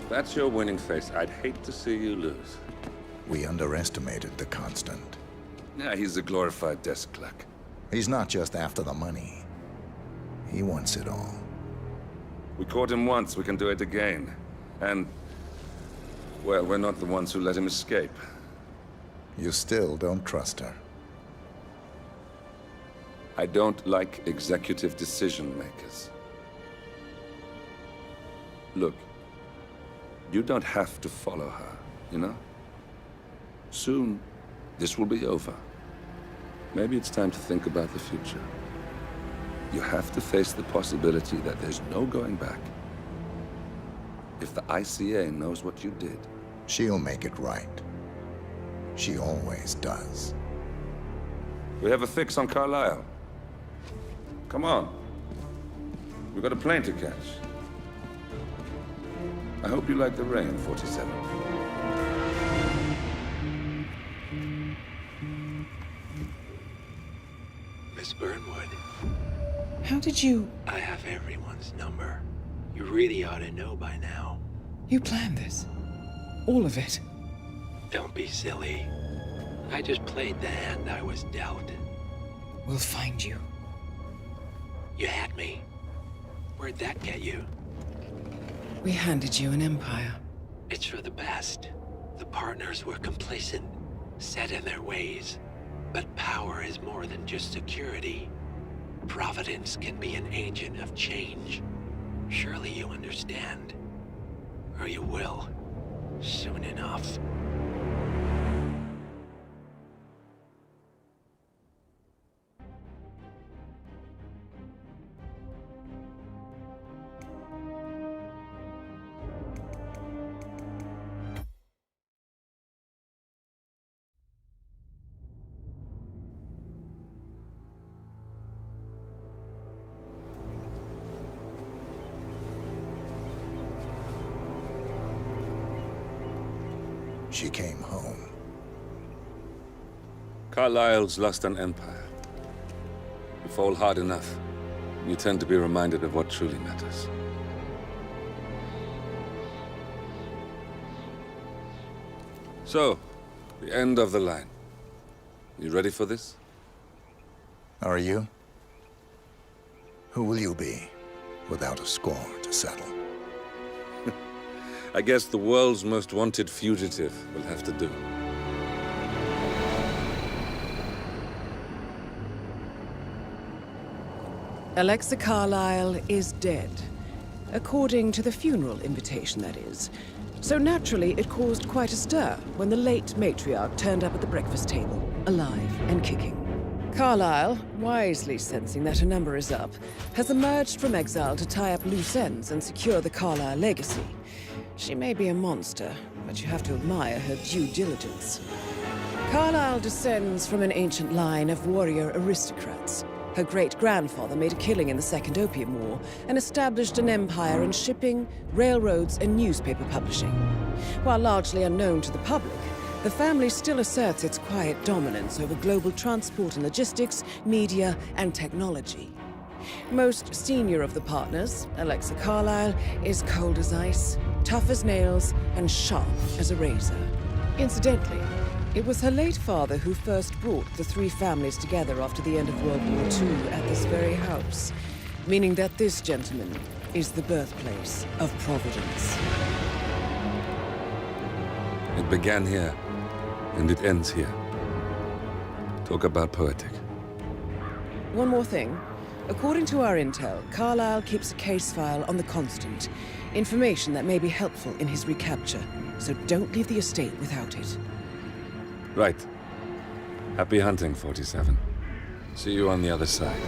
If that's your winning face, I'd hate to see you lose. We underestimated the Constant. Yeah, he's a glorified desk clerk. He's not just after the money. He wants it all. We caught him once, we can do it again. And, well, we're not the ones who let him escape. You still don't trust her. I don't like executive decision makers. Look, you don't have to follow her. you know? Soon, this will be over. Maybe it's time to think about the future. You have to face the possibility that there's no going back. If the ICA knows what you did... She'll make it right. She always does. We have a fix on Carlisle. Come on. We've got a plane to catch. I hope you like the rain, 47. Miss Burnwood. How did you... I have everyone's number. You really ought to know by now. You planned this? All of it? Don't be silly. I just played the hand I was dealt. We'll find you. You had me. Where'd that get you? We handed you an empire. It's for the best. The partners were complacent, set in their ways. But power is more than just security. Providence can be an agent of change. Surely you understand. Or you will. Soon enough. She came home. Carlisle's lost an empire. You fall hard enough, you tend to be reminded of what truly matters. So, the end of the line. You ready for this? Are you? Who will you be, without a score to settle? I guess the world's most wanted fugitive will have to do. Alexa Carlisle is dead. According to the funeral invitation, that is. So naturally, it caused quite a stir when the late matriarch turned up at the breakfast table, alive and kicking. Carlisle, wisely sensing that her number is up, has emerged from exile to tie up loose ends and secure the Carlisle legacy. She may be a monster, but you have to admire her due diligence. Carlisle descends from an ancient line of warrior aristocrats. Her great-grandfather made a killing in the Second Opium War and established an empire in shipping, railroads, and newspaper publishing. While largely unknown to the public, the family still asserts its quiet dominance over global transport and logistics, media, and technology. Most senior of the partners, Alexa Carlisle, is cold as ice, tough as nails, and sharp as a razor. Incidentally, it was her late father who first brought the three families together after the end of World War II at this very house, meaning that this gentleman is the birthplace of Providence. It began here, and it ends here. Talk about poetic. One more thing. According to our intel, Carlisle keeps a case file on the Constant. Information that may be helpful in his recapture, so don't leave the estate without it. Right. Happy hunting, 47. See you on the other side.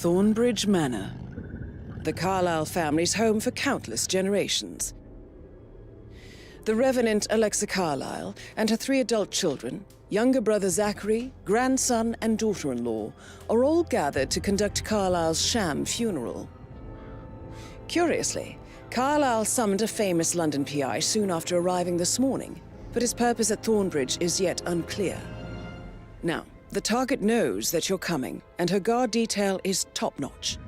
Thornbridge Manor, the Carlyle family's home for countless generations. The Revenant Alexa Carlyle and her 3 adult children, younger brother Zachary, grandson, and daughter-in-law, are all gathered to conduct Carlyle's sham funeral. Curiously, Carlyle summoned a famous London PI soon after arriving this morning, but his purpose at Thornbridge is yet unclear. Now, the target knows that you're coming, and her guard detail is top-notch.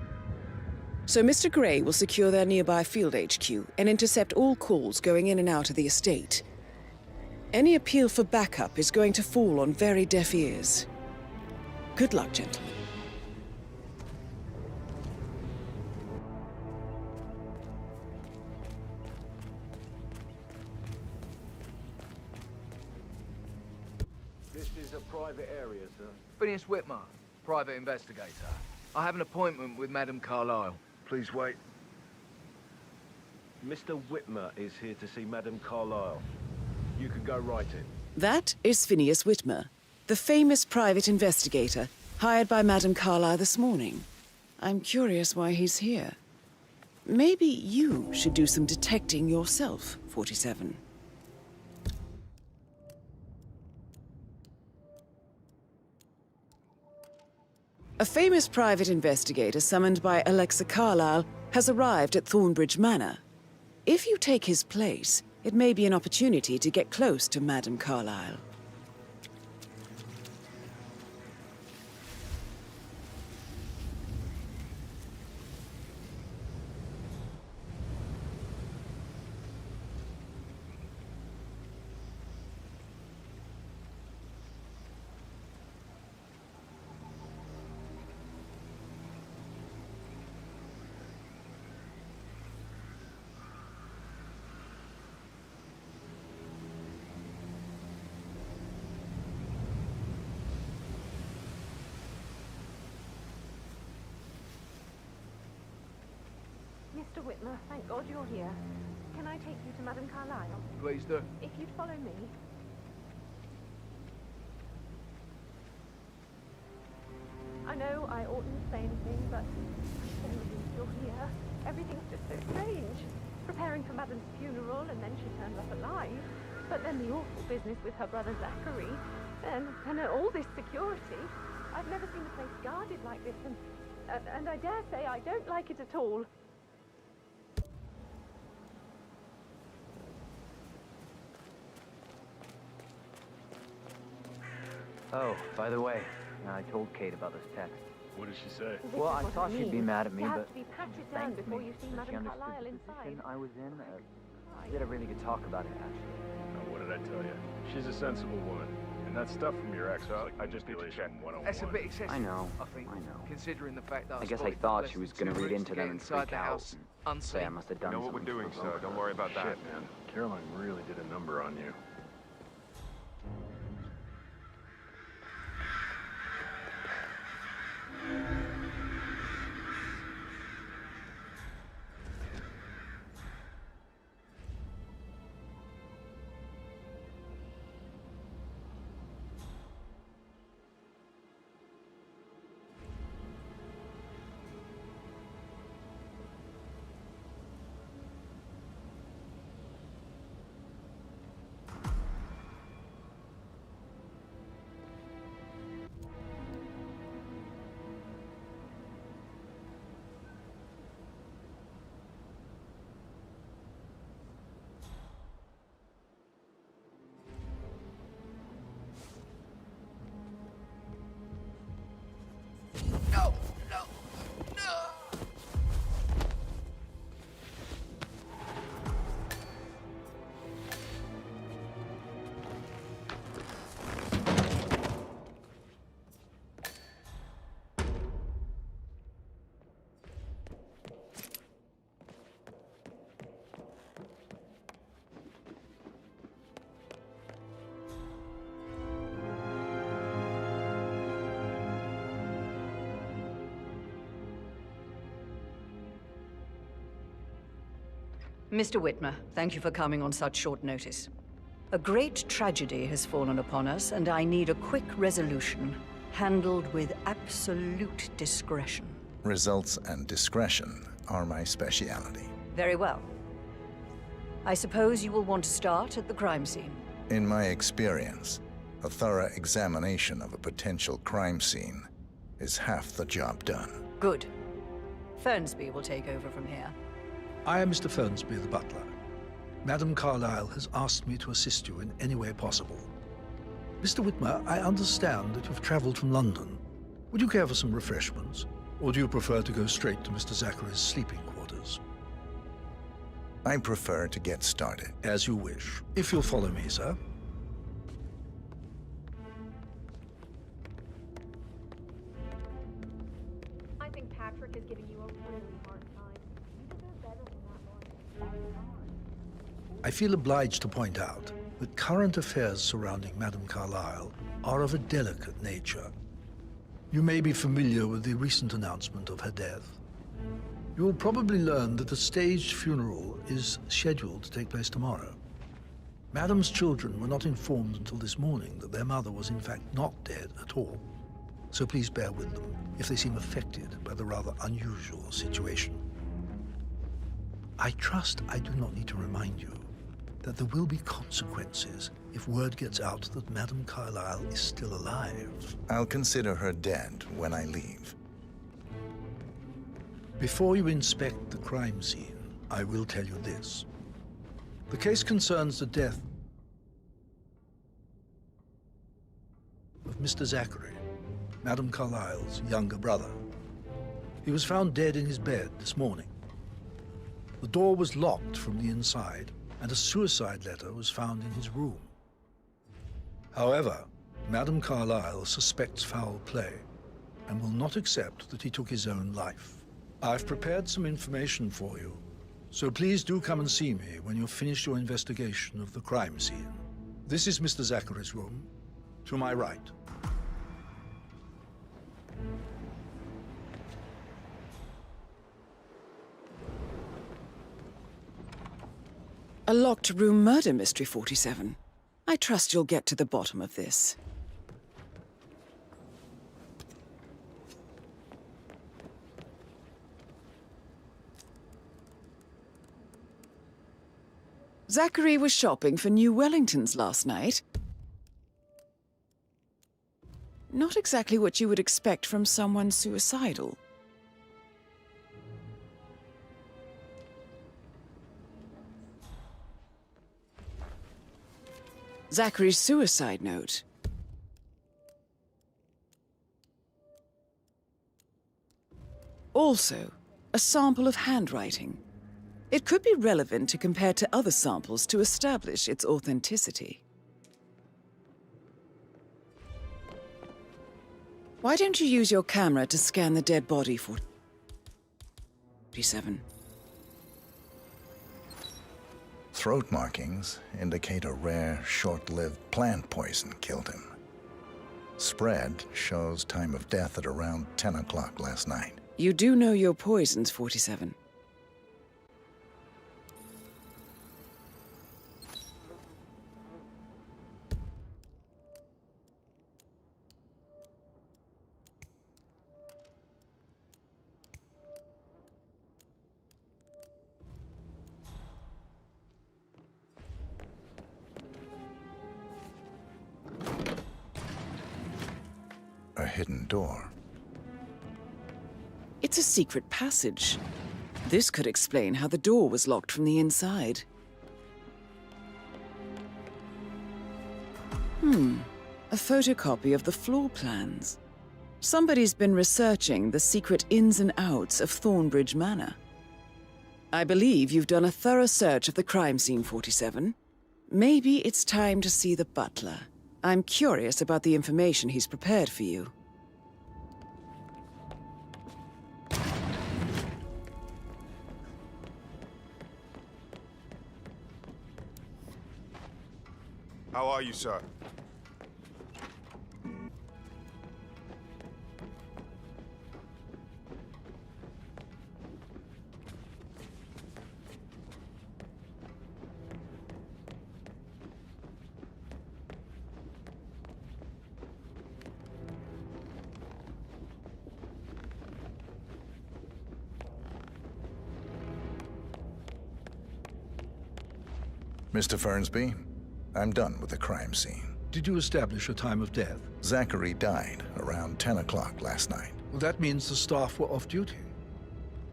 So Mr. Gray will secure their nearby field HQ and intercept all calls going in and out of the estate. Any appeal for backup is going to fall on very deaf ears. Good luck, gentlemen. This is a private area, sir. Phineas Whitmer, private investigator. I have an appointment with Madame Carlyle. Please wait. Mr. Whitmer is here to see Madame Carlyle. You can go right in. That is Phineas Whitmer, the famous private investigator hired by Madame Carlyle this morning. I'm curious why he's here. Maybe you should do some detecting yourself, 47. A famous private investigator summoned by Alexa Carlyle has arrived at Thornbridge Manor. If you take his place, it may be an opportunity to get close to Madame Carlyle. Mr. Whitmer, thank God you're here. Can I take you to Madame Carlyle? Please do. If you'd follow me. I know I oughtn't say anything, but I'm so relieved you're here. Everything's just so strange. Preparing for Madame's funeral, and then she turns up alive. But then the awful business with her brother Zachary, and all this security. I've never seen a place guarded like this, and I dare say I don't like it at all. Oh, by the way, I told Kate about this text. What did she say? Well, I thought she'd be mad at me, but be patted she down thanked before me you see that she Madame understood Carlyle the inside. position I was in. We had a really good talk about it, actually. Now, what did I tell you? She's a sensible woman. And that stuff from your ex, I just need to check one-on-one. That's a bit excessive. I know. I think, considering the fact that I guess I spotted thought less she was than going to 2 read routes into to them get and inside freak the out. house And say I unseen. must have done You know what we're something doing, to sir. provoke Don't her. worry about that. Man. Caroline really did a number on you. Mr. Whitmer, thank you for coming on such short notice. A great tragedy has fallen upon us, and I need a quick resolution, handled with absolute discretion. Results and discretion are my speciality. Very well. I suppose you will want to start at the crime scene. In my experience, a thorough examination of a potential crime scene is half the job done. Good. Fernsby will take over from here. I am Mr. Fernsby, the butler. Madam Carlyle has asked me to assist you in any way possible. Mr. Whitmer, I understand that you've traveled from London. Would you care for some refreshments? Or do you prefer to go straight to Mr. Zachary's sleeping quarters? I prefer to get started. As you wish. If you'll follow me, sir. I think Patrick is giving you a really hard time. You deserve better than that, Lauren. I feel obliged to point out that current affairs surrounding Madame Carlyle are of a delicate nature. You may be familiar with the recent announcement of her death. You will probably learn that a staged funeral is scheduled to take place tomorrow. Madame's children were not informed until this morning that their mother was in fact not dead at all. So please bear with them if they seem affected by the rather unusual situation. I trust I do not need to remind you that there will be consequences if word gets out that Madame Carlyle is still alive. I'll consider her dead when I leave. Before you inspect the crime scene, I will tell you this. The case concerns the death of Mr. Zachary, Madame Carlyle's younger brother. He was found dead in his bed this morning. The door was locked from the inside, and a suicide letter was found in his room. However, Madame Carlyle suspects foul play and will not accept that he took his own life. I've prepared some information for you, so please do come and see me when you've finished your investigation of the crime scene. This is Mr. Zachary's room, to my right. A locked room murder mystery, 47. I trust you'll get to the bottom of this. Zachary was shopping for new Wellingtons last night. Not exactly what you would expect from someone suicidal. Zachary's suicide note. Also, a sample of handwriting. It could be relevant to compare to other samples to establish its authenticity. Why don't you use your camera to scan the dead body, 47? Throat markings indicate a rare, short-lived plant poison killed him. Spread shows time of death at around 10 o'clock last night. You do know your poisons, 47. A hidden door. It's a secret passage. This could explain how the door was locked from the inside. A photocopy of the floor plans. Somebody's been researching the secret ins and outs of Thornbridge Manor. I believe you've done a thorough search of the crime scene, 47. Maybe it's time to see the butler. I'm curious about the information he's prepared for you. How are you, sir? Mr. Fernsby, I'm done with the crime scene. Did you establish a time of death? Zachary died around 10 o'clock last night. Well, that means the staff were off duty.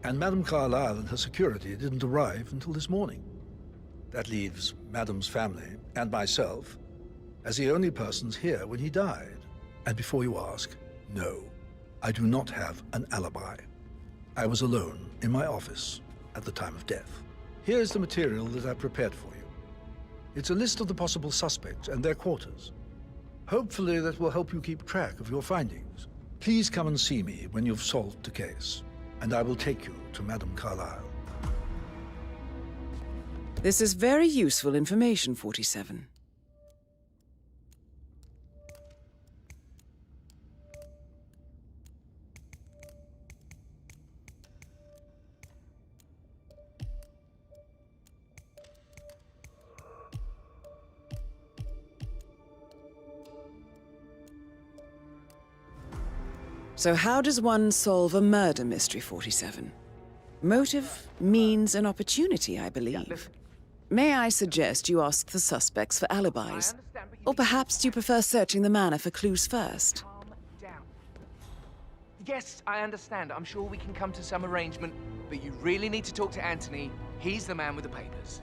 And Madame Carlyle and her security didn't arrive until this morning. That leaves Madame's family and myself as the only persons here when he died. And before you ask, no, I do not have an alibi. I was alone in my office at the time of death. Here's the material that I prepared for you. It's a list of the possible suspects and their quarters. Hopefully that will help you keep track of your findings. Please come and see me when you've solved the case, and I will take you to Madame Carlyle. This is very useful information, 47. So how does one solve a murder mystery, 47? Motive, means, and opportunity, I believe. May I suggest you ask the suspects for alibis? Or perhaps you prefer searching the manor for clues first? Calm down. Yes, I understand. I'm sure we can come to some arrangement, but you really need to talk to Anthony. He's the man with the papers.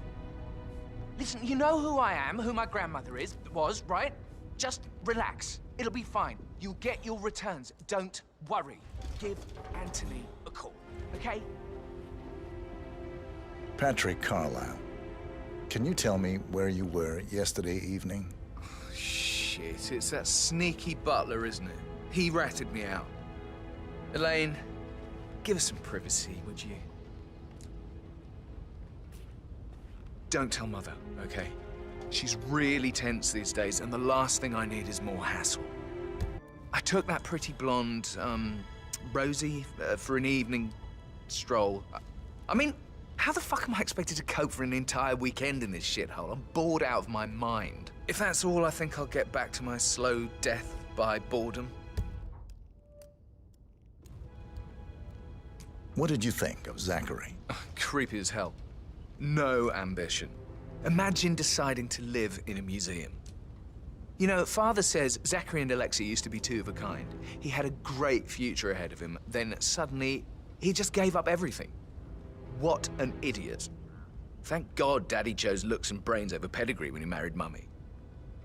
Listen, you know who I am, who my grandmother was, right? Just relax. It'll be fine. You'll get your returns. Don't worry. Give Anthony a call, okay? Patrick Carlyle, can you tell me where you were yesterday evening? Shit, it's that sneaky butler, isn't it? He ratted me out. Elaine, give us some privacy, would you? Don't tell Mother, okay? She's really tense these days, and the last thing I need is more hassle. I took that pretty blonde, Rosie, for an evening stroll. I mean, how the fuck am I expected to cope for an entire weekend in this shithole? I'm bored out of my mind. If that's all, I think I'll get back to my slow death by boredom. What did you think of Zachary? Creepy as hell. No ambition. Imagine deciding to live in a museum. You know, Father says Zachary and Alexei used to be two of a kind. He had a great future ahead of him. Then suddenly, he just gave up everything. What an idiot. Thank God Daddy chose looks and brains over pedigree when he married Mummy.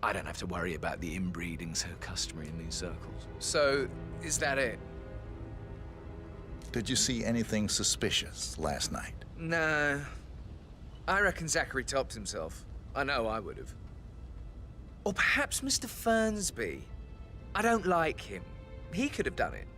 I don't have to worry about the inbreeding so customary in these circles. So, is that it? Did you see anything suspicious last night? No. I reckon Zachary topped himself. I know I would have. Or perhaps Mr. Fernsby. I don't like him. He could have done it.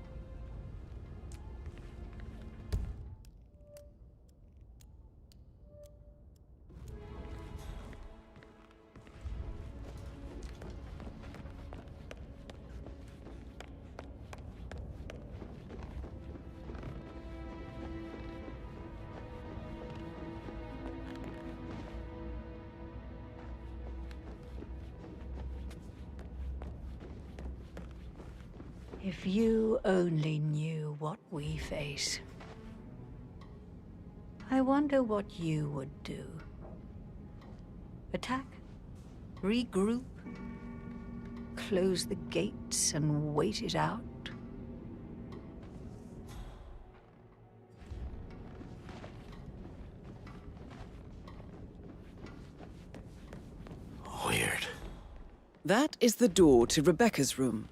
If you only knew what we face. I wonder what you would do. Attack? Regroup? Close the gates and wait it out? Weird. That is the door to Rebecca's room.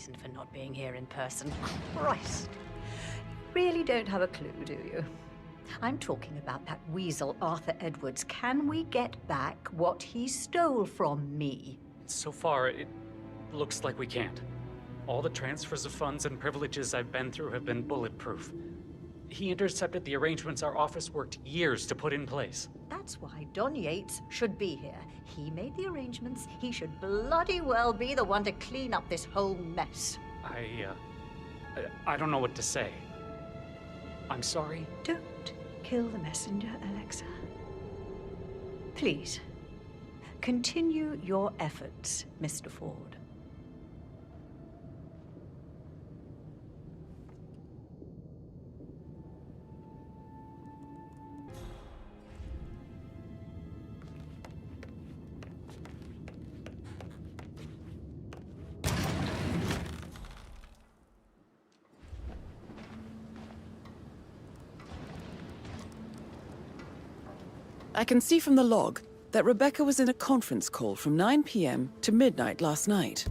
reason for not being here in person. Christ. Really don't have a clue, do you? I'm talking about that weasel Arthur Edwards. Can we get back what he stole from me? So far, it looks like we can't. All the transfers of funds and privileges I've been through have been bulletproof. He intercepted the arrangements our office worked years to put in place. That's why Don Yates should be here. He made the arrangements. He should bloody well be the one to clean up this whole mess. I don't know what to say. I'm sorry. Don't kill the messenger, Alexa. Please, continue your efforts, Mr. Ford. I can see from the log that Rebecca was in a conference call from 9 p.m. to midnight last night.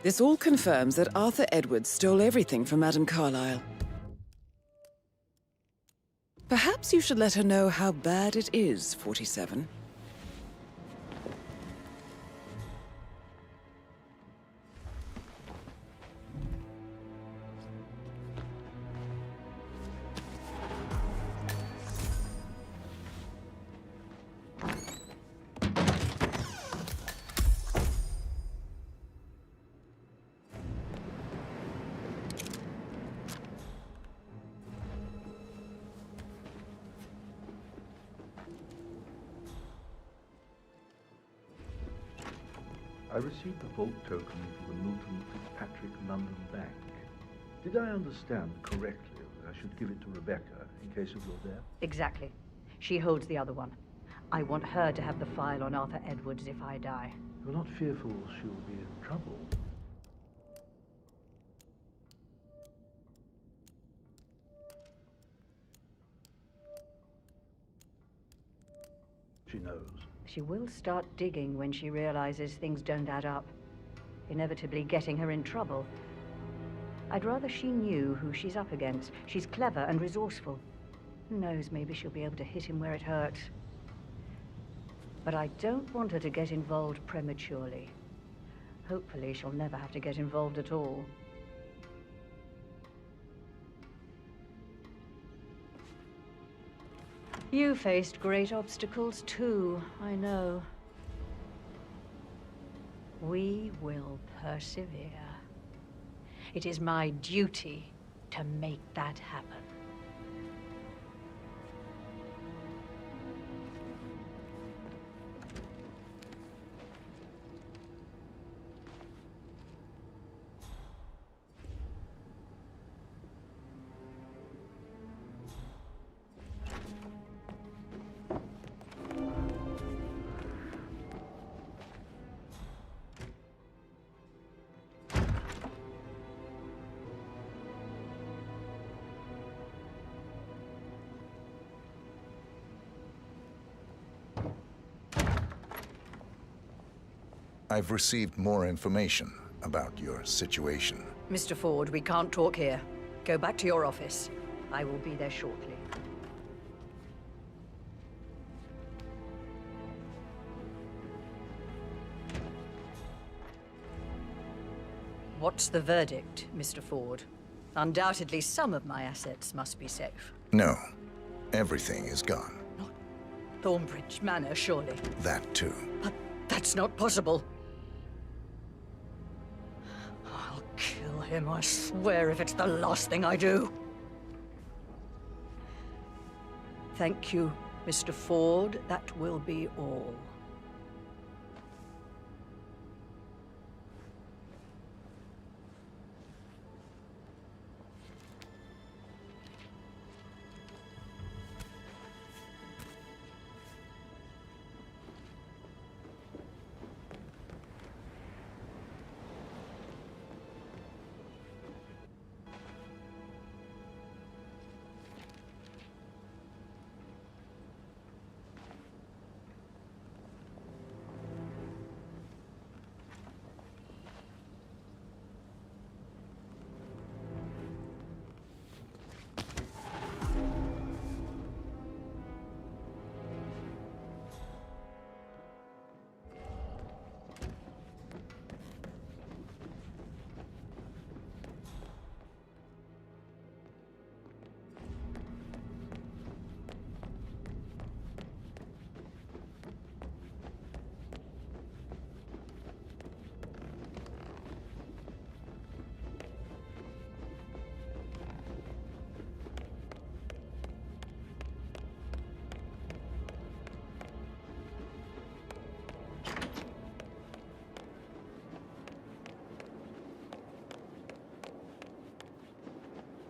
This all confirms that Arthur Edwards stole everything from Madame Carlyle. Perhaps you should let her know how bad it is, 47. I received a vault token for the Milton Fitzpatrick London Bank. Did I understand correctly that I should give it to Rebecca in case of your death? Exactly. She holds the other one. I want her to have the file on Arthur Edwards if I die. You're not fearful she'll be in trouble? She knows. She will start digging when she realizes things don't add up, inevitably getting her in trouble. I'd rather she knew who she's up against. She's clever and resourceful. Who knows, maybe she'll be able to hit him where it hurts. But I don't want her to get involved prematurely. Hopefully she'll never have to get involved at all. You faced great obstacles too, I know. We will persevere. It is my duty to make that happen. I've received more information about your situation. Mr. Ford, we can't talk here. Go back to your office. I will be there shortly. What's the verdict, Mr. Ford? Undoubtedly, some of my assets must be safe. No. Everything is gone. Thornbridge Manor, surely. That too. But that's not possible. I'll kill him, I swear, if it's the last thing I do. Thank you, Mr. Ford. That will be all.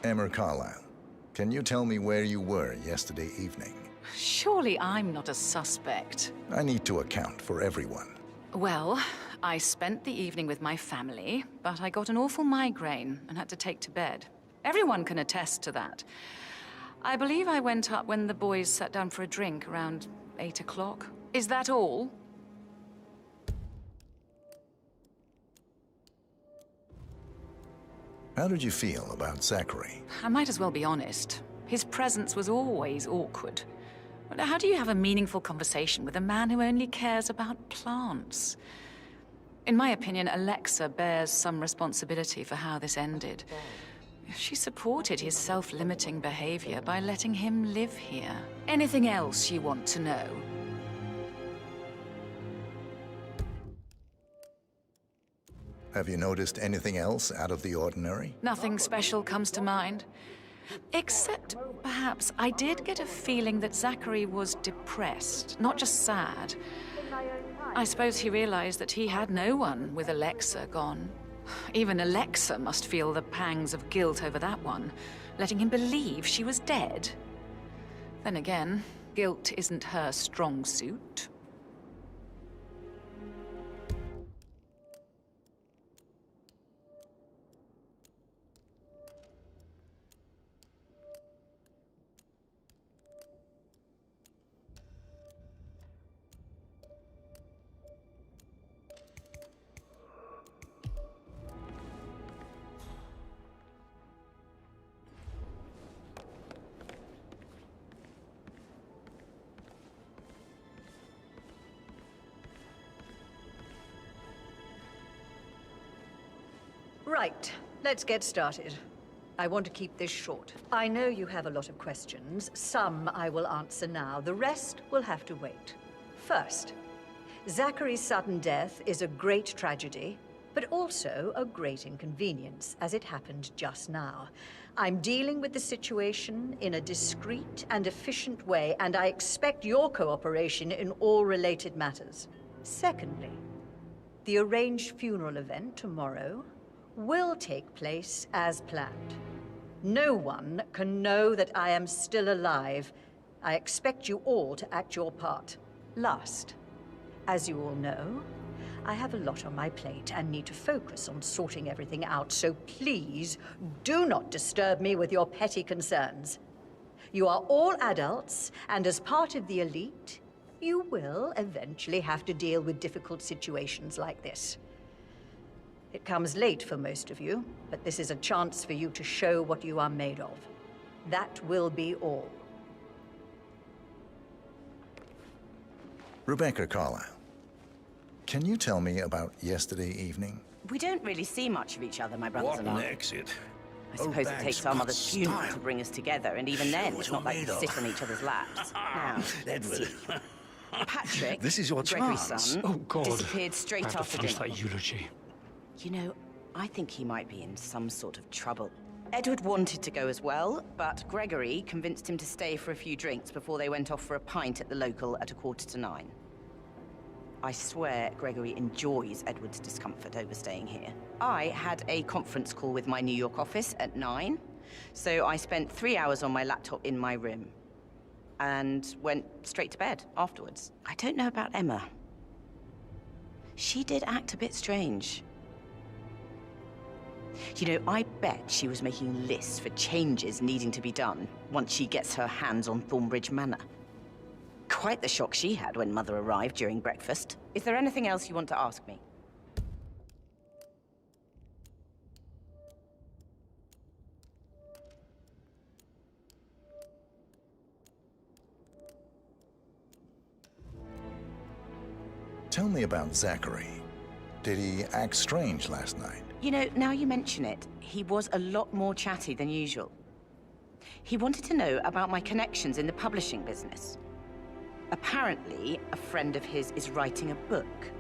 Emmer Carlisle, can you tell me where you were yesterday evening? Surely I'm not a suspect. I need to account for everyone. Well, I spent the evening with my family, but I got an awful migraine and had to take to bed. Everyone can attest to that. I believe I went up when the boys sat down for a drink around 8 o'clock. Is that all? How did you feel about Zachary? I might as well be honest. His presence was always awkward. How do you have a meaningful conversation with a man who only cares about plants? In my opinion, Alexa bears some responsibility for how this ended. She supported his self-limiting behavior by letting him live here. Anything else you want to know? Have you noticed anything else out of the ordinary? Nothing special comes to mind. Except, perhaps, I did get a feeling that Zachary was depressed, not just sad. I suppose he realized that he had no one with Alexa gone. Even Alexa must feel the pangs of guilt over that one, letting him believe she was dead. Then again, guilt isn't her strong suit. Right, let's get started. I want to keep this short. I know you have a lot of questions. Some I will answer now. The rest will have to wait. First, Zachary's sudden death is a great tragedy, but also a great inconvenience, as it happened just now. I'm dealing with the situation in a discreet and efficient way, and I expect your cooperation in all related matters. Secondly, the arranged funeral event tomorrow will take place as planned. No one can know that I am still alive. I expect you all to act your part. Last, as you all know, I have a lot on my plate and need to focus on sorting everything out, so please do not disturb me with your petty concerns. You are all adults, and as part of the elite, You will eventually have to deal with difficult situations like this. It comes late for most of you, but this is a chance for you to show what you are made of. That will be all. Rebecca Carlyle, can you tell me about yesterday evening? We don't really see much of each other, my brothers and I. What an exit. I suppose it takes our mother's funeral to bring us together, and even then, it's not like we sit on each other's laps. Now, Edward. Patrick, This is your Gregory's chance. son, Oh, God. disappeared straight I have to after finish dinner. that eulogy. You know, I think he might be in some sort of trouble. Edward wanted to go as well, but Gregory convinced him to stay for a few drinks before they went off for a pint at the local at 9:15. I swear Gregory enjoys Edward's discomfort over staying here. I had a conference call with my New York office at 9, so I spent 3 hours on my laptop in my room and went straight to bed afterwards. I don't know about Emma. She did act a bit strange. You know, I bet she was making lists for changes needing to be done once she gets her hands on Thornbridge Manor. Quite the shock she had when Mother arrived during breakfast. Is there anything else you want to ask me? Tell me about Zachary. Did he act strange last night? You know, now you mention it, he was a lot more chatty than usual. He wanted to know about my connections in the publishing business. Apparently, a friend of his is writing a book,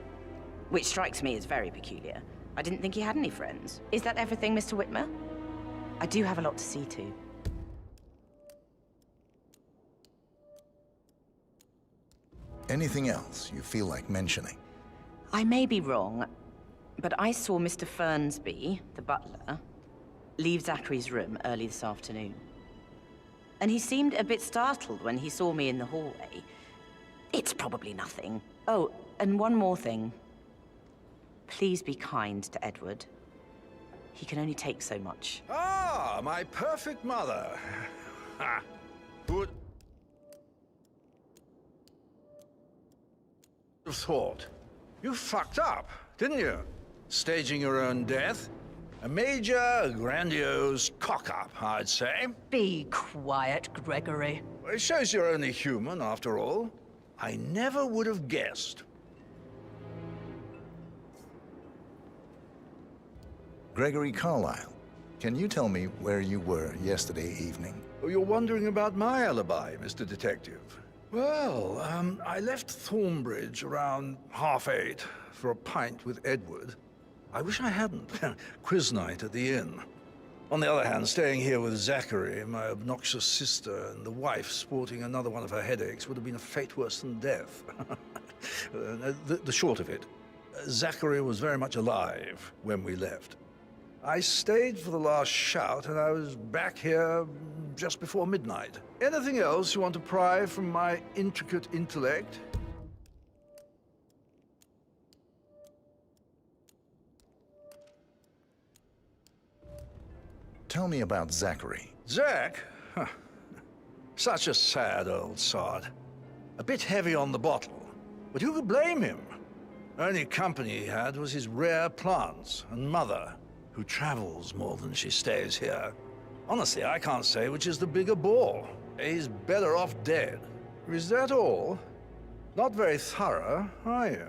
which strikes me as very peculiar. I didn't think he had any friends. Is that everything, Mr. Whitmer? I do have a lot to see to. Anything else you feel like mentioning? I may be wrong, but I saw Mr. Fernsby, the butler, leave Zachary's room early this afternoon. And he seemed a bit startled when he saw me in the hallway. It's probably nothing. Oh, and one more thing. Please be kind to Edward. He can only take so much. Ah, my perfect mother. Ha. Would have thought. You fucked up, didn't you? Staging your own death? A major, grandiose cock-up, I'd say. Be quiet, Gregory. Well, it shows you're only human, after all. I never would have guessed. Gregory Carlyle, can you tell me where you were yesterday evening? Oh, you're wondering about my alibi, Mr. Detective. Well, I left Thornbridge around 8:30 for a pint with Edward. I wish I hadn't. Quiz night at the inn. On the other hand, staying here with Zachary, my obnoxious sister, and the wife sporting another one of her headaches would have been a fate worse than death. The short of it, Zachary was very much alive when we left. I stayed for the last shout, and I was back here just before midnight. Anything else you want to pry from my intricate intellect? Tell me about Zachary. Zach? Huh. Such a sad old sod. A bit heavy on the bottle, but who could blame him? Only company he had was his rare plants and Mother, who travels more than she stays here. Honestly, I can't say which is the bigger bore. He's better off dead. Is that all? Not very thorough, are you?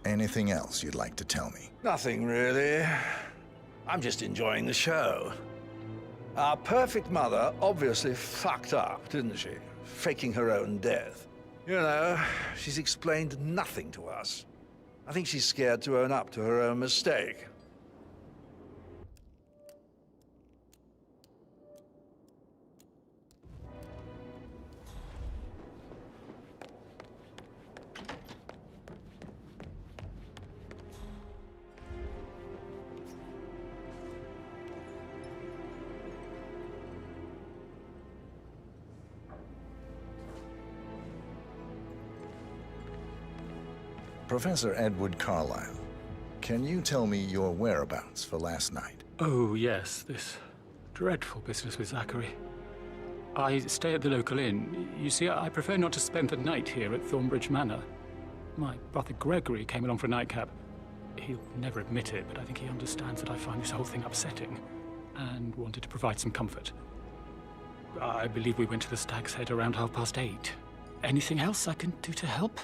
Anything else you'd like to tell me? Nothing, really. I'm just enjoying the show. Our perfect mother obviously fucked up, didn't she? Faking her own death. You know, she's explained nothing to us. I think she's scared to own up to her own mistake. Professor Edward Carlyle, can you tell me your whereabouts for last night? Oh, yes, this dreadful business with Zachary. I stay at the local inn. You see, I prefer not to spend the night here at Thornbridge Manor. My brother Gregory came along for a nightcap. He'll never admit it, but I think he understands that I find this whole thing upsetting and wanted to provide some comfort. I believe we went to the Stag's Head around 8:30. Anything else I can do to help?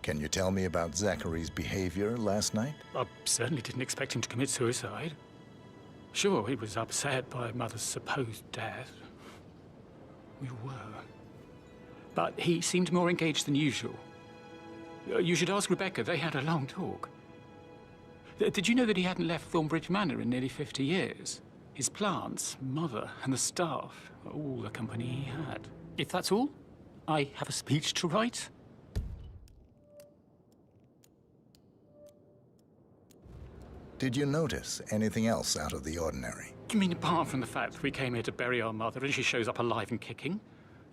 Can you tell me about Zachary's behavior last night? I certainly didn't expect him to commit suicide. Sure, he was upset by Mother's supposed death. We were. But he seemed more engaged than usual. You should ask Rebecca. They had a long talk. Did you know that he hadn't left Thornbridge Manor in nearly 50 years? His plants, Mother, and the staff were all the company he had. If that's all, I have a speech to write. Did you notice anything else out of the ordinary? You mean apart from the fact that we came here to bury our mother and she shows up alive and kicking?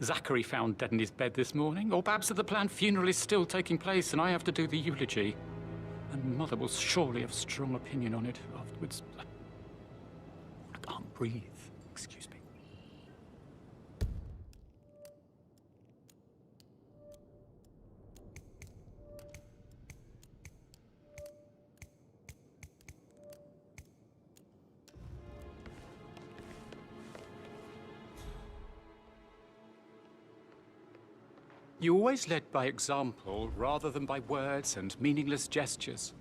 Zachary found dead in his bed this morning? Or perhaps that the planned funeral is still taking place and I have to do the eulogy? And Mother will surely have strong opinion on it afterwards. I can't breathe. Excuse me. You always led by example rather than by words and meaningless gestures.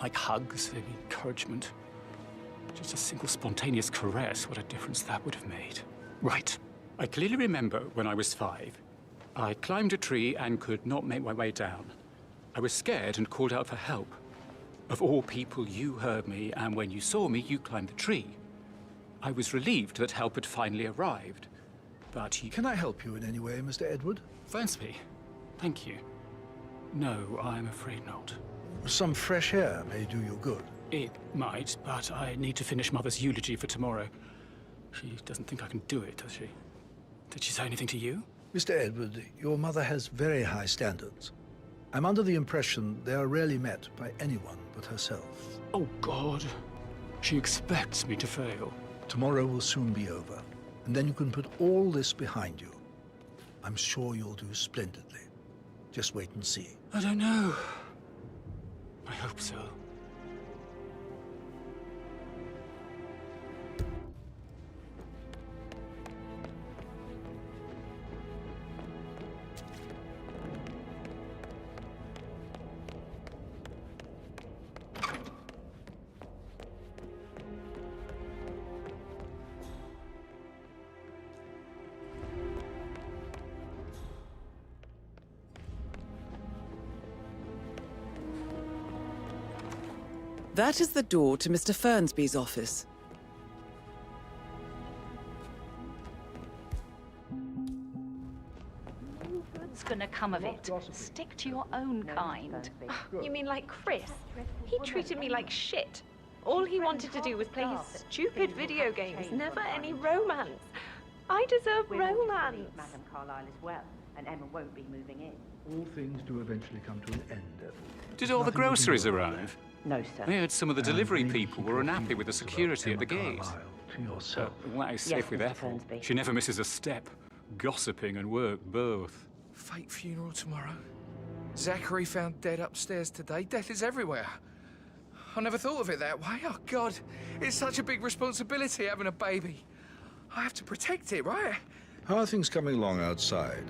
Like hugs and encouragement. Just a single spontaneous caress, what a difference that would have made. Right. I clearly remember when I was 5. I climbed a tree and could not make my way down. I was scared and called out for help. Of all people, you heard me, and when you saw me, you climbed the tree. I was relieved that help had finally arrived. But you... Can I help you in any way, Mr. Edward? Fernsby, thank you. No, I'm afraid not. Some fresh air may do you good. It might, but I need to finish Mother's eulogy for tomorrow. She doesn't think I can do it, does she? Did she say anything to you? Mr. Edward, your mother has very high standards. I'm under the impression they are rarely met by anyone but herself. Oh, God. She expects me to fail. Tomorrow will soon be over, and then you can put all this behind you. I'm sure you'll do splendidly. Just wait and see. I don't know. I hope so. That is the door to Mr. Fernsby's office. No good's gonna come of it. Stick to your own kind. You mean like Chris? He treated me like shit. All he wanted to do was play his stupid video games, never any romance. I deserve romance. Madame Carlyle as well, and Emma won't be moving in. All things do eventually come to an end, Ethel. Did all the groceries arrive? No, sir. I heard some of the delivery people were unhappy with the security at the gate. To yourself. That is safe with Ethel. She never misses a step. Gossiping and work both. Fake funeral tomorrow. Zachary found dead upstairs today. Death is everywhere. I never thought of it that way. Oh, God. It's such a big responsibility having a baby. I have to protect it, right? How are things coming along outside?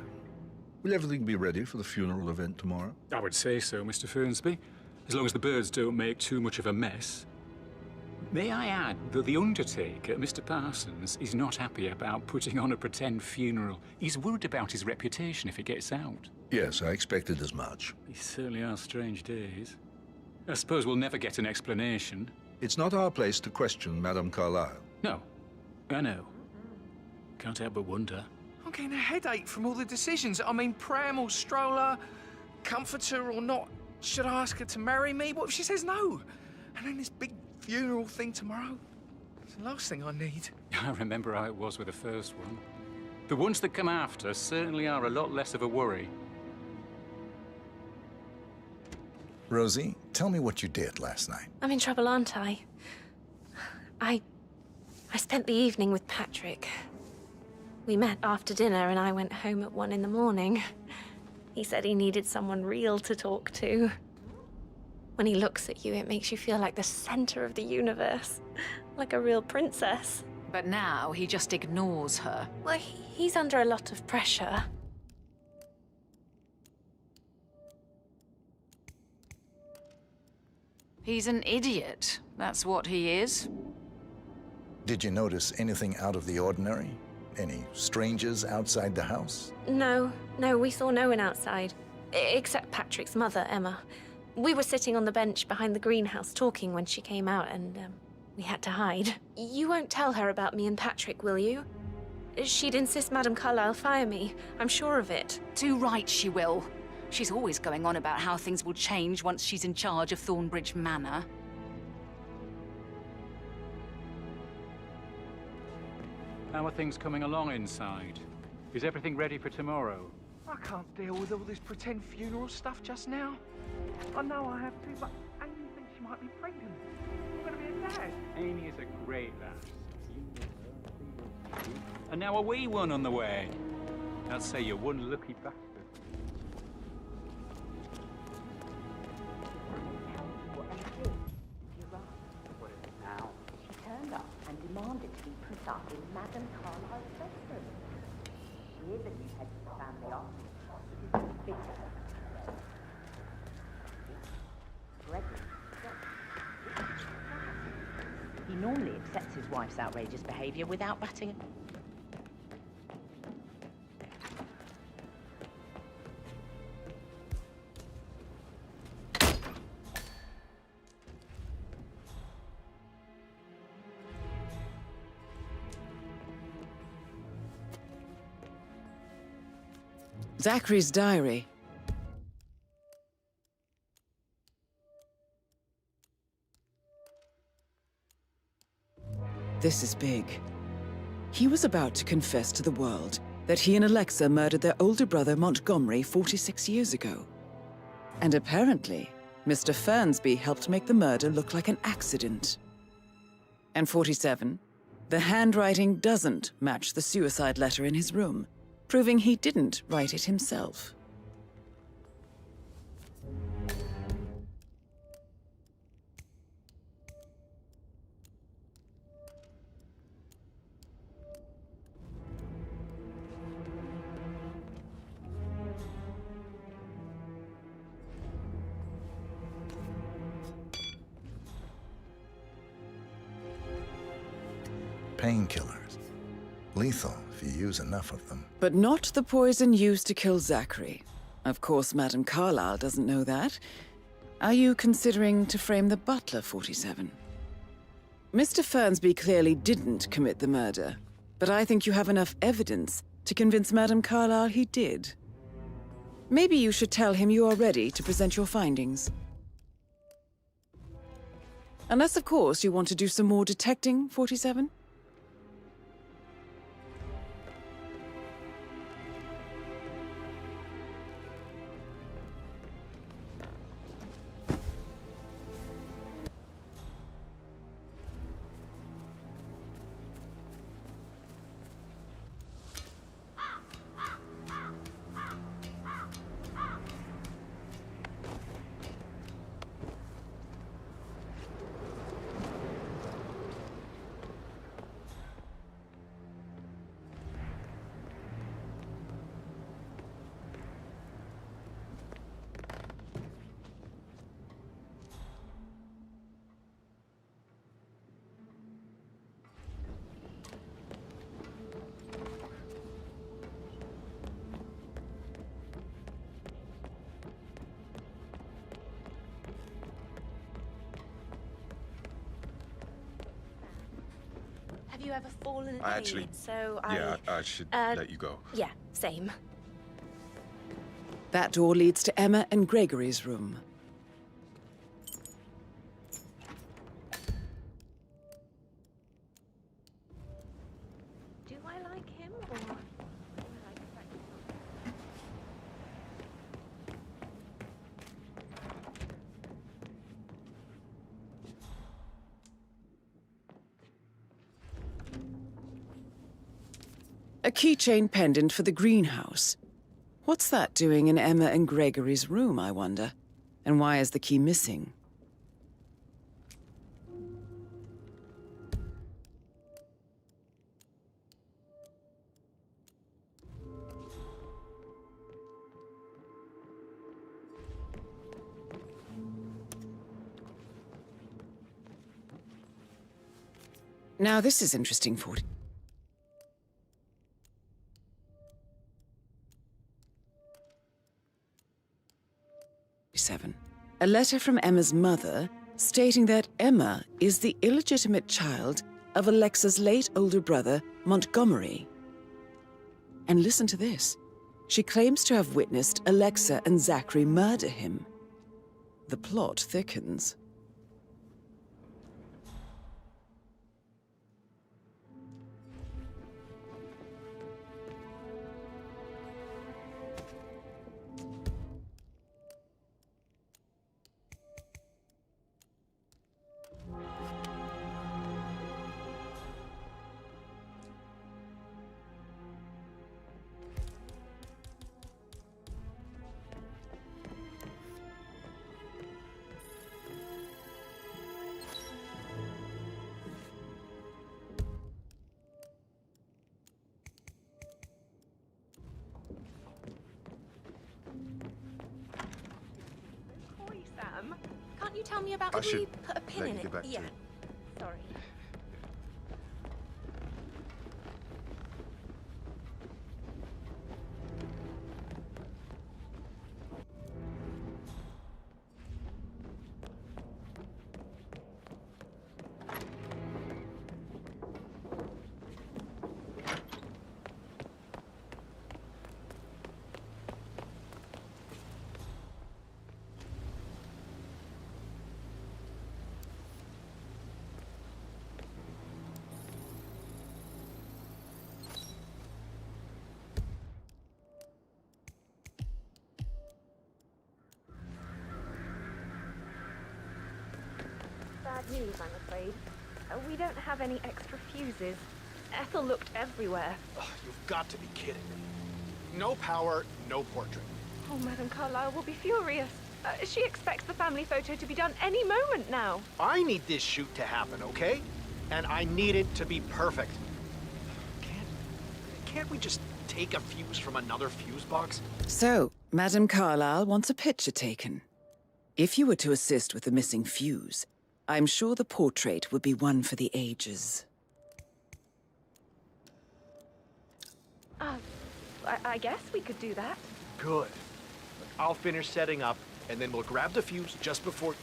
Will everything be ready for the funeral event tomorrow? I would say so, Mr. Fernsby. As long as the birds don't make too much of a mess. May I add that the undertaker, Mr. Parsons, is not happy about putting on a pretend funeral. He's worried about his reputation if it gets out. Yes, I expected as much. These certainly are strange days. I suppose we'll never get an explanation. It's not our place to question Madame Carlyle. No, I know. Can't help but wonder. I'm getting a headache from all the decisions. I mean, pram or stroller, comforter or not. Should I ask her to marry me? What if she says no? And then this big funeral thing tomorrow? It's the last thing I need. I remember how it was with the first one. The ones that come after certainly are a lot less of a worry. Rosie, tell me what you did last night. I'm in trouble, aren't I? I spent the evening with Patrick. We met after dinner and I went home at 1 in the morning. He said he needed someone real to talk to. When he looks at you, it makes you feel like the center of the universe. Like a real princess. But now he just ignores her. Well, he's under a lot of pressure. He's an idiot. That's what he is. Did you notice anything out of the ordinary? Any strangers outside the house? No, we saw no one outside. Except Patrick's mother, Emma. We were sitting on the bench behind the greenhouse talking when she came out and, we had to hide. You won't tell her about me and Patrick, will you? She'd insist Madame Carlyle fire me. I'm sure of it. Too right she will. She's always going on about how things will change once she's in charge of Thornbridge Manor. How are things coming along inside? Is everything ready for tomorrow? I can't deal with all this pretend funeral stuff just now. I know I have to, but Amy thinks she might be pregnant. I'm gonna be a dad. Amy is a great lass. And now a wee one on the way. I'll say you're one lucky bastard. She turned up and demanded to be put up in Madame Carlyle's bedroom. We're the new head of the family office. It is bitter. He normally accepts his wife's outrageous behavior without batting. Zachary's diary. This is big. He was about to confess to the world that he and Alexa murdered their older brother Montgomery 46 years ago. And apparently, Mr. Fernsby helped make the murder look like an accident. And 47, the handwriting doesn't match the suicide letter in his room, proving he didn't write it himself. Painkillers. Lethal if you use enough of them. But not the poison used to kill Zachary. Of course, Madame Carlyle doesn't know that. Are you considering to frame the butler, 47? Mr. Fernsby clearly didn't commit the murder, but I think you have enough evidence to convince Madame Carlyle he did. Maybe you should tell him you are ready to present your findings. Unless, of course, you want to do some more detecting, 47? Have you ever fallen ill? I actually... So I should let you go. Yeah, same. That door leads to Emma and Gregory's room. Do I like him or... A keychain pendant for the greenhouse. What's that doing in Emma and Gregory's room, I wonder? And why is the key missing? Now this is interesting, 47. A letter from Emma's mother stating that Emma is the illegitimate child of Alexa's late older brother, Montgomery. And listen to this. She claims to have witnessed Alexa and Zachary murder him. The plot thickens. Can't you tell me about I the way should you put a pin let in you it? get back to Yeah. it. Sorry. Bad news, I'm afraid. We don't have any extra fuses. Ethel looked everywhere. You've got to be kidding me. No power, no portrait. Oh, Madame Carlyle will be furious. She expects the family photo to be done any moment now. I need this shoot to happen, okay? And I need it to be perfect. Can't we just take a fuse from another fuse box? So, Madame Carlyle wants a picture taken. If you were to assist with the missing fuse, I'm sure the portrait would be one for the ages. I guess we could do that. Good. I'll finish setting up, and then we'll grab the fuse just before...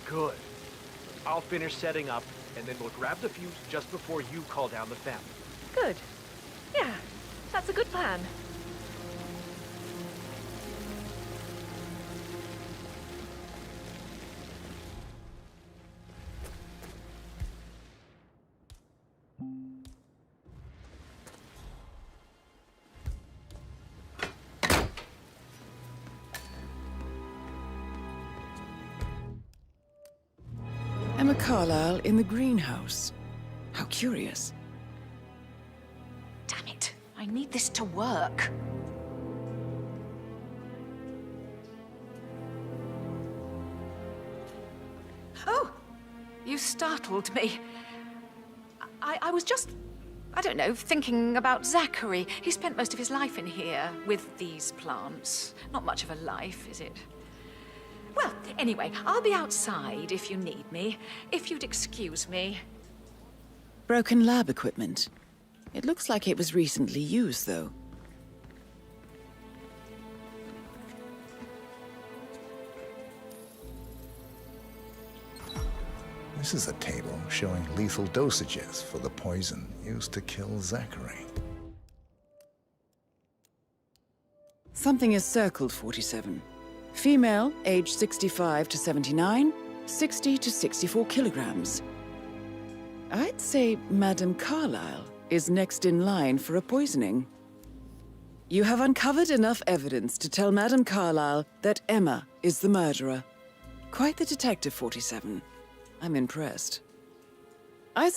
Good. I'll finish setting up, and then we'll grab the fuse just before you call down the family. Good. Yeah, that's a good plan. Emma Carlyle in the greenhouse. How curious. Damn it. I need this to work. Oh! You startled me. I was just, I don't know, thinking about Zachary. He spent most of his life in here with these plants. Not much of a life, is it? Well, anyway, I'll be outside if you need me. If you'd excuse me. Broken lab equipment. It looks like it was recently used, though. This is a table showing lethal dosages for the poison used to kill Zachary. Something is circled, 47. Female, age 65 to 79, 60 to 64 kilograms. I'd say Madame Carlyle is next in line for a poisoning. You have uncovered enough evidence to tell Madame Carlyle that Emma is the murderer. Quite the detective, 47. I'm impressed. I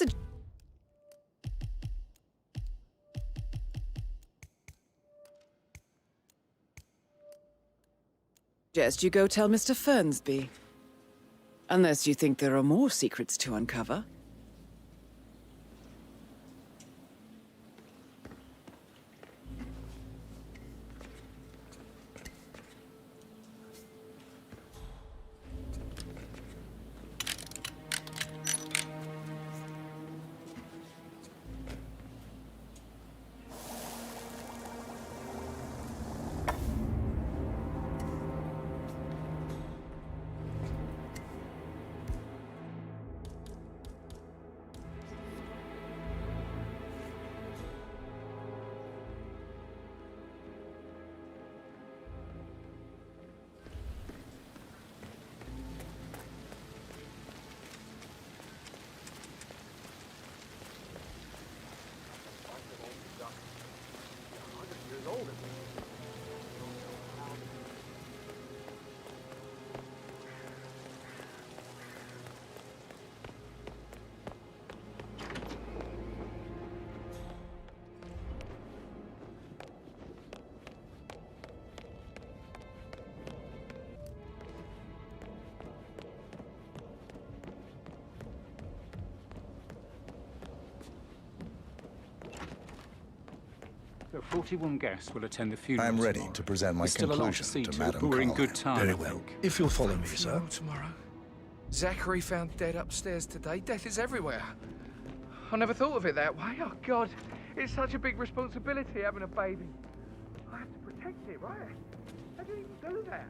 suggest you go tell Mr. Fernsby. Unless you think there are more secrets to uncover. So 41 guests will attend the funeral. I'm ready tomorrow. to present my There's still a lot to conclusion see to to, Madame but we're in Carlyle. good time. Very well. If you'll follow me, sir. Tomorrow. Zachary found dead upstairs today. Death is everywhere. I never thought of it that way. Oh, God. It's such a big responsibility having a baby. I have to protect it, right? How do you even do that?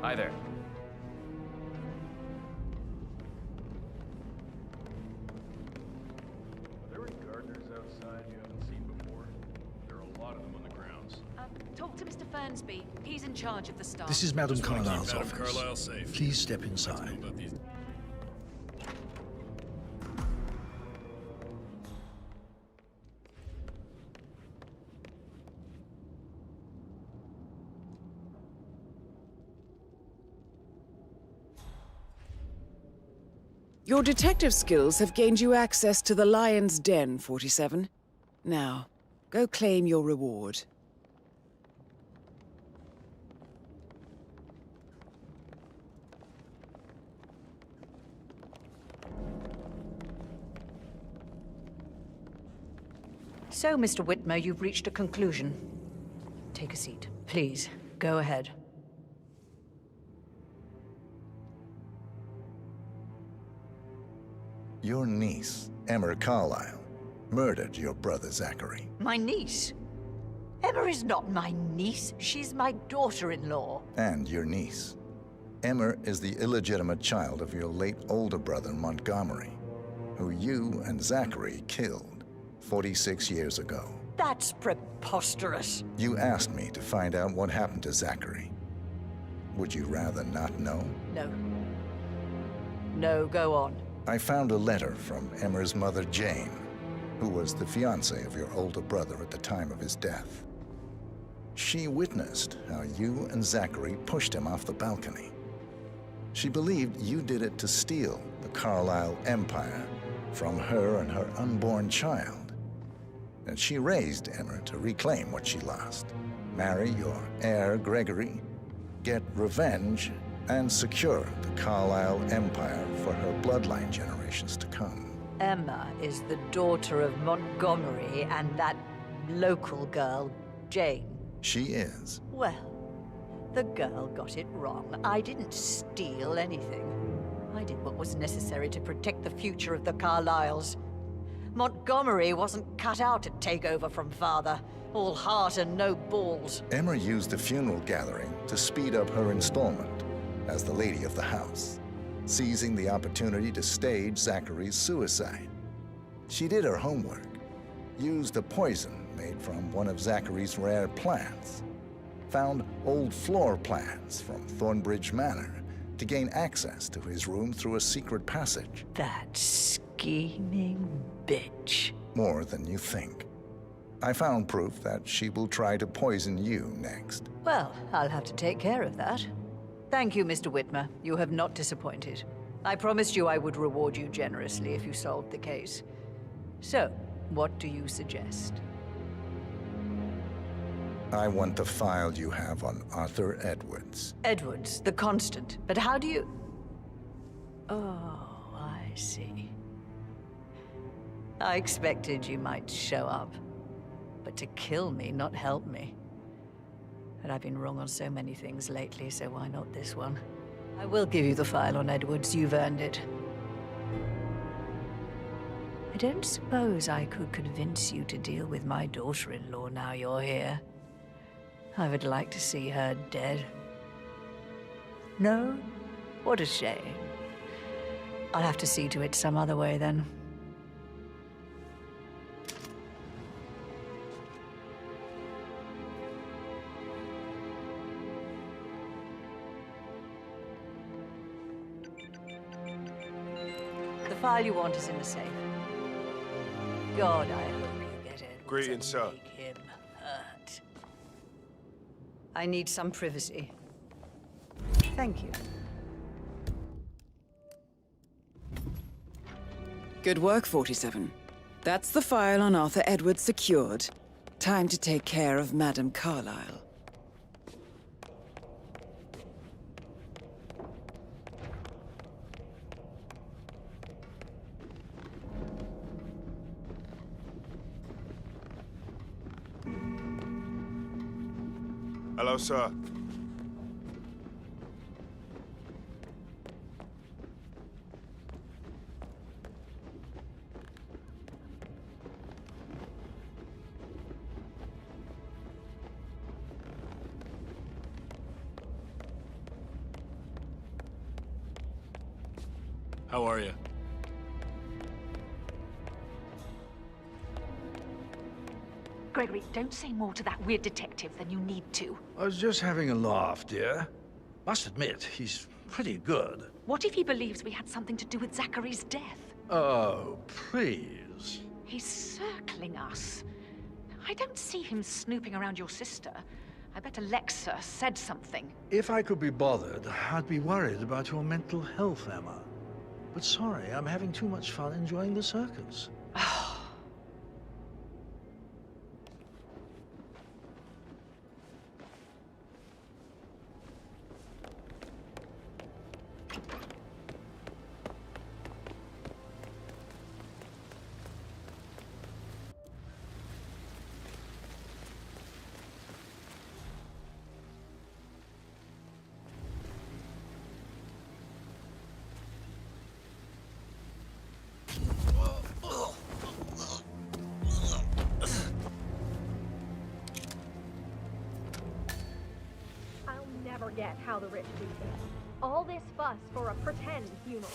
Hi there. Are there any gardeners outside you haven't seen before? There are a lot of them on the grounds. Talk to Mr. Fernsby. He's in charge of the staff. This is Madame Just wanna keep Carlyle's Madame office. Carlyle safe. Please step inside. Your detective skills have gained you access to the Lion's Den, 47. Now, go claim your reward. So, Mr. Whitmer, you've reached a conclusion. Take a seat. Please, go ahead. Your niece, Emma Carlyle, murdered your brother Zachary. My niece? Emma is not my niece. She's my daughter-in-law. And your niece. Emma is the illegitimate child of your late older brother Montgomery, who you and Zachary killed 46 years ago. That's preposterous. You asked me to find out what happened to Zachary. Would you rather not know? No. No, go on. I found a letter from Emmer's mother, Jane, who was the fiancée of your older brother at the time of his death. She witnessed how you and Zachary pushed him off the balcony. She believed you did it to steal the Carlyle empire from her and her unborn child. And she raised Emmer to reclaim what she lost, marry your heir, Gregory, get revenge, and secure the Carlyle empire for her bloodline generations to come. Emma is the daughter of Montgomery and that local girl, Jane. She is. Well, the girl got it wrong. I didn't steal anything. I did what was necessary to protect the future of the Carlyles. Montgomery wasn't cut out to take over from Father. All heart and no balls. Emma used the funeral gathering to speed up her installment as the lady of the house, seizing the opportunity to stage Zachary's suicide. She did her homework, used a poison made from one of Zachary's rare plants, found old floor plans from Thornbridge Manor to gain access to his room through a secret passage. That scheming bitch. More than you think. I found proof that she will try to poison you next. Well, I'll have to take care of that. Thank you, Mr. Whitmer. You have not disappointed. I promised you I would reward you generously if you solved the case. So, what do you suggest? I want the file you have on Arthur Edwards. Edwards, the Constant. But how do you... Oh, I see. I expected you might show up. But to kill me, not help me. But I've been wrong on so many things lately, so why not this one? I will give you the file on Edwards. You've earned it. I don't suppose I could convince you to deal with my daughter-in-law now you're here. I would like to see her dead. No? What a shame. I'll have to see to it some other way then. The file you want is in the safe. God, I hope you get it. Greetings, sir. Make him hurt. I need some privacy. Thank you. Good work, 47. That's the file on Arthur Edwards secured. Time to take care of Madame Carlyle. Hello, sir. How are you? Gregory, don't say more to that weird detective than you need to. I was just having a laugh, dear. Must admit, he's pretty good. What if he believes we had something to do with Zachary's death? Oh, please. He's circling us. I don't see him snooping around your sister. I bet Alexa said something. If I could be bothered, I'd be worried about your mental health, Emma. But sorry, I'm having too much fun enjoying the circus. Forget how the rich do things. All this fuss for a pretend funeral.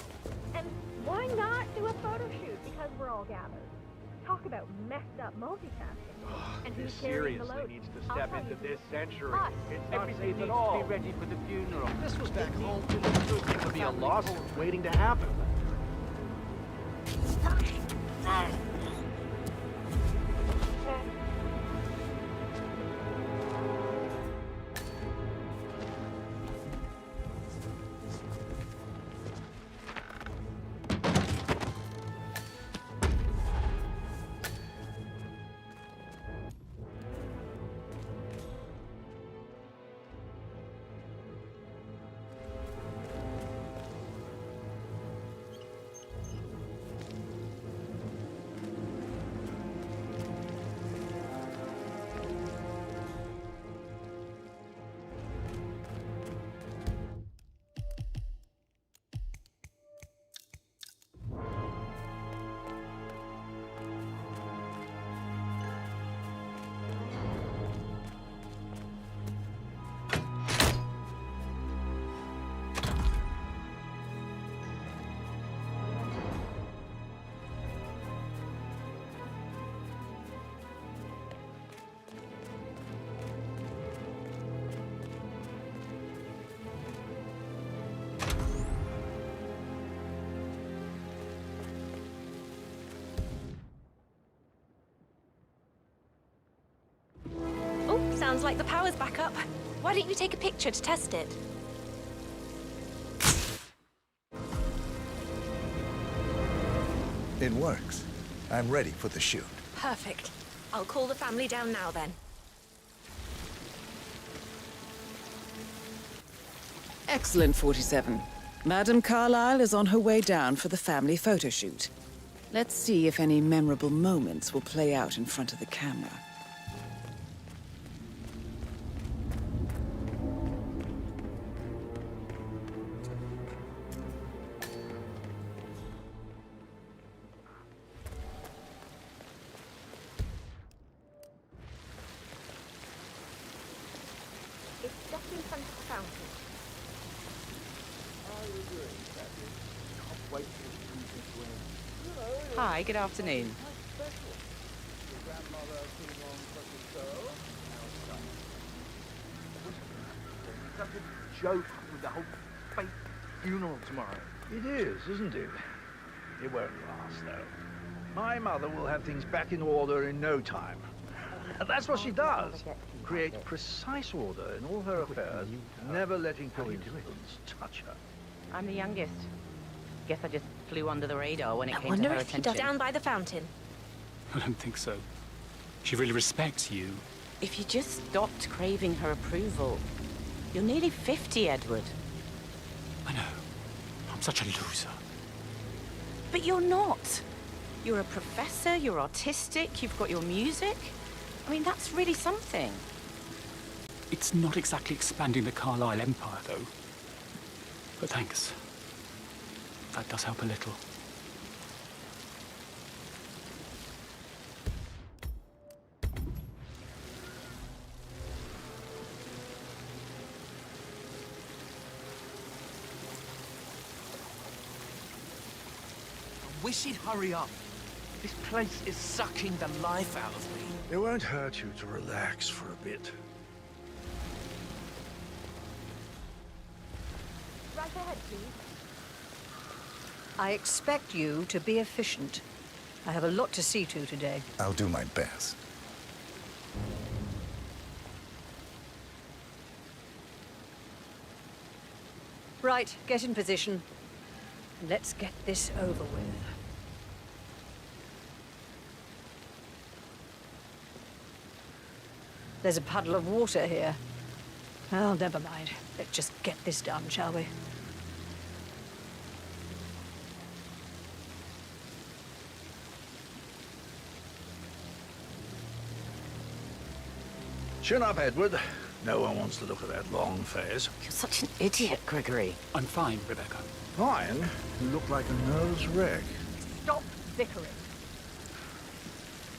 And why not do a photo shoot because we're all gathered? Talk about messed up multitasking. And who's This carrying the seriously load? needs to I'll step tell into you this who. century. Us. It's not Everything safe needs at all. to be ready for the funeral. This was back home. It could be a lawsuit waiting to happen. like the power's back up. Why don't you take a picture to test it? It works. I'm ready for the shoot. Perfect. I'll call the family down now then. Excellent, 47. Madame Carlyle is on her way down for the family photo shoot. Let's see if any memorable moments will play out in front of the camera. It's just in front of the fountain. Hi, good afternoon. Such a joke with the whole fake funeral tomorrow. It is, isn't it? It won't last, though. My mother will have things back in order in no time. That's what she does. Create precise order in all her affairs, never letting coincidence touch her. I'm the youngest. Guess I just flew under the radar when it I came to wonder her if he attention. does down by the fountain. I don't think so. She really respects you. If you just stopped craving her approval. You're nearly 50, Edward. I know. I'm such a loser. But you're not. You're a professor, you're artistic, you've got your music. I mean, that's really something. It's not exactly expanding the Carlyle empire, though. But thanks. That does help a little. I wish he'd hurry up. This place is sucking the life out of me. It won't hurt you to relax for a bit. Right ahead, please. I expect you to be efficient. I have a lot to see to today. I'll do my best. Right, get in position. Let's get this over with. There's a puddle of water here. Well, never mind. Let's just get this done, shall we? Chin up, Edward. No one wants to look at that long face. You're such an idiot, Gregory. I'm fine, Rebecca. Fine? You look like a nervous wreck. Stop bickering.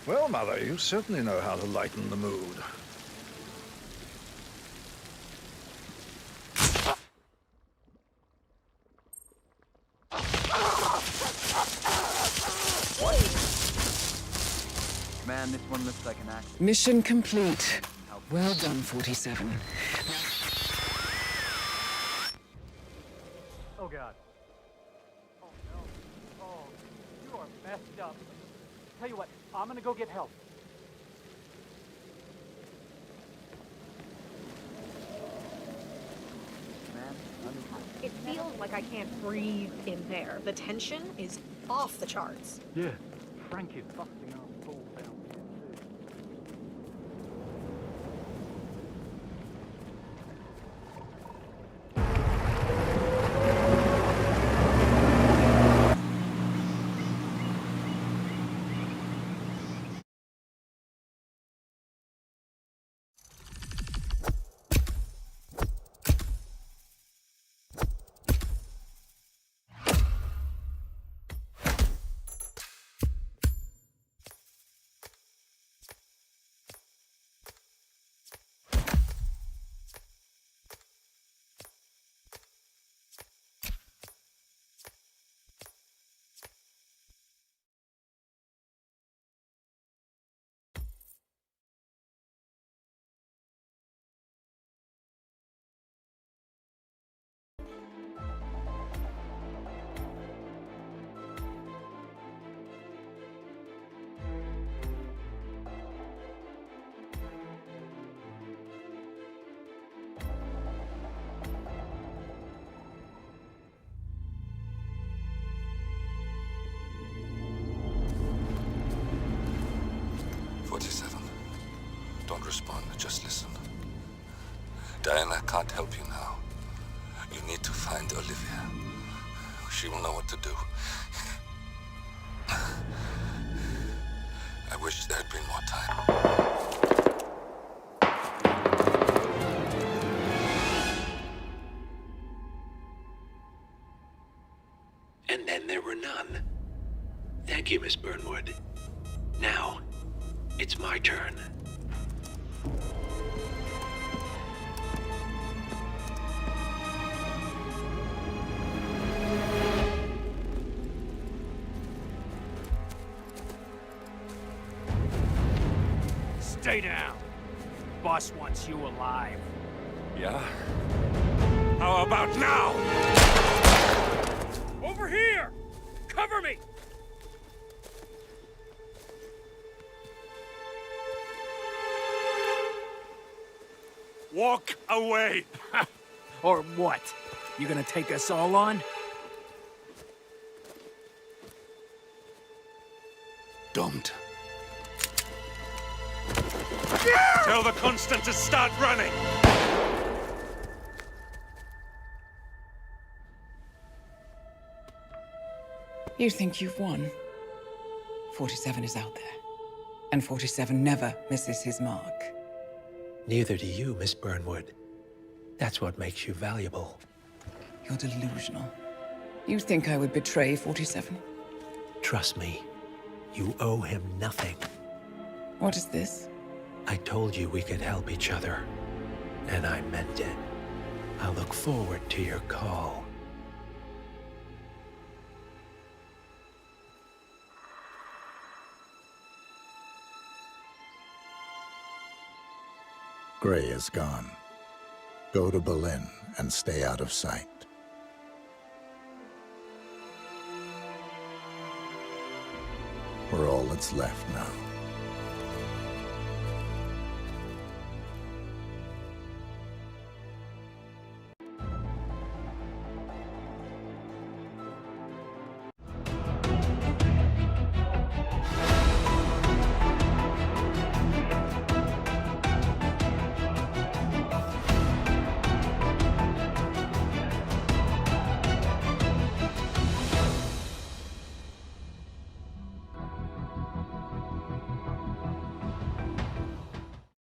Well, Mother, you certainly know how to lighten the mood. Man, this one looks like an accident. Mission complete. Well done, 47. Oh, God. Oh, no. Oh, you are messed up. Tell you what, I'm gonna go get help. It feels like I can't breathe in there. The tension is off the charts. Yeah, Frank is busting our balls down here, too. respond, just listen. Diana can't help you now. You need to find Olivia. She will know what to do. I wish there had been more time. And then there were none. Thank you, Miss Burnwood. Now, it's my turn. Stay down. Boss wants you alive. Yeah? How about now? Over here! Cover me! Walk away! Or what? You gonna take us all on? Don't. Tell the Constant to start running! You think you've won? 47 is out there. And 47 never misses his mark. Neither do you, Miss Burnwood. That's what makes you valuable. You're delusional. You think I would betray 47? Trust me, you owe him nothing. What is this? I told you we could help each other, and I meant it. I look forward to your call. Gray is gone. Go to Berlin and stay out of sight. We're all that's left now.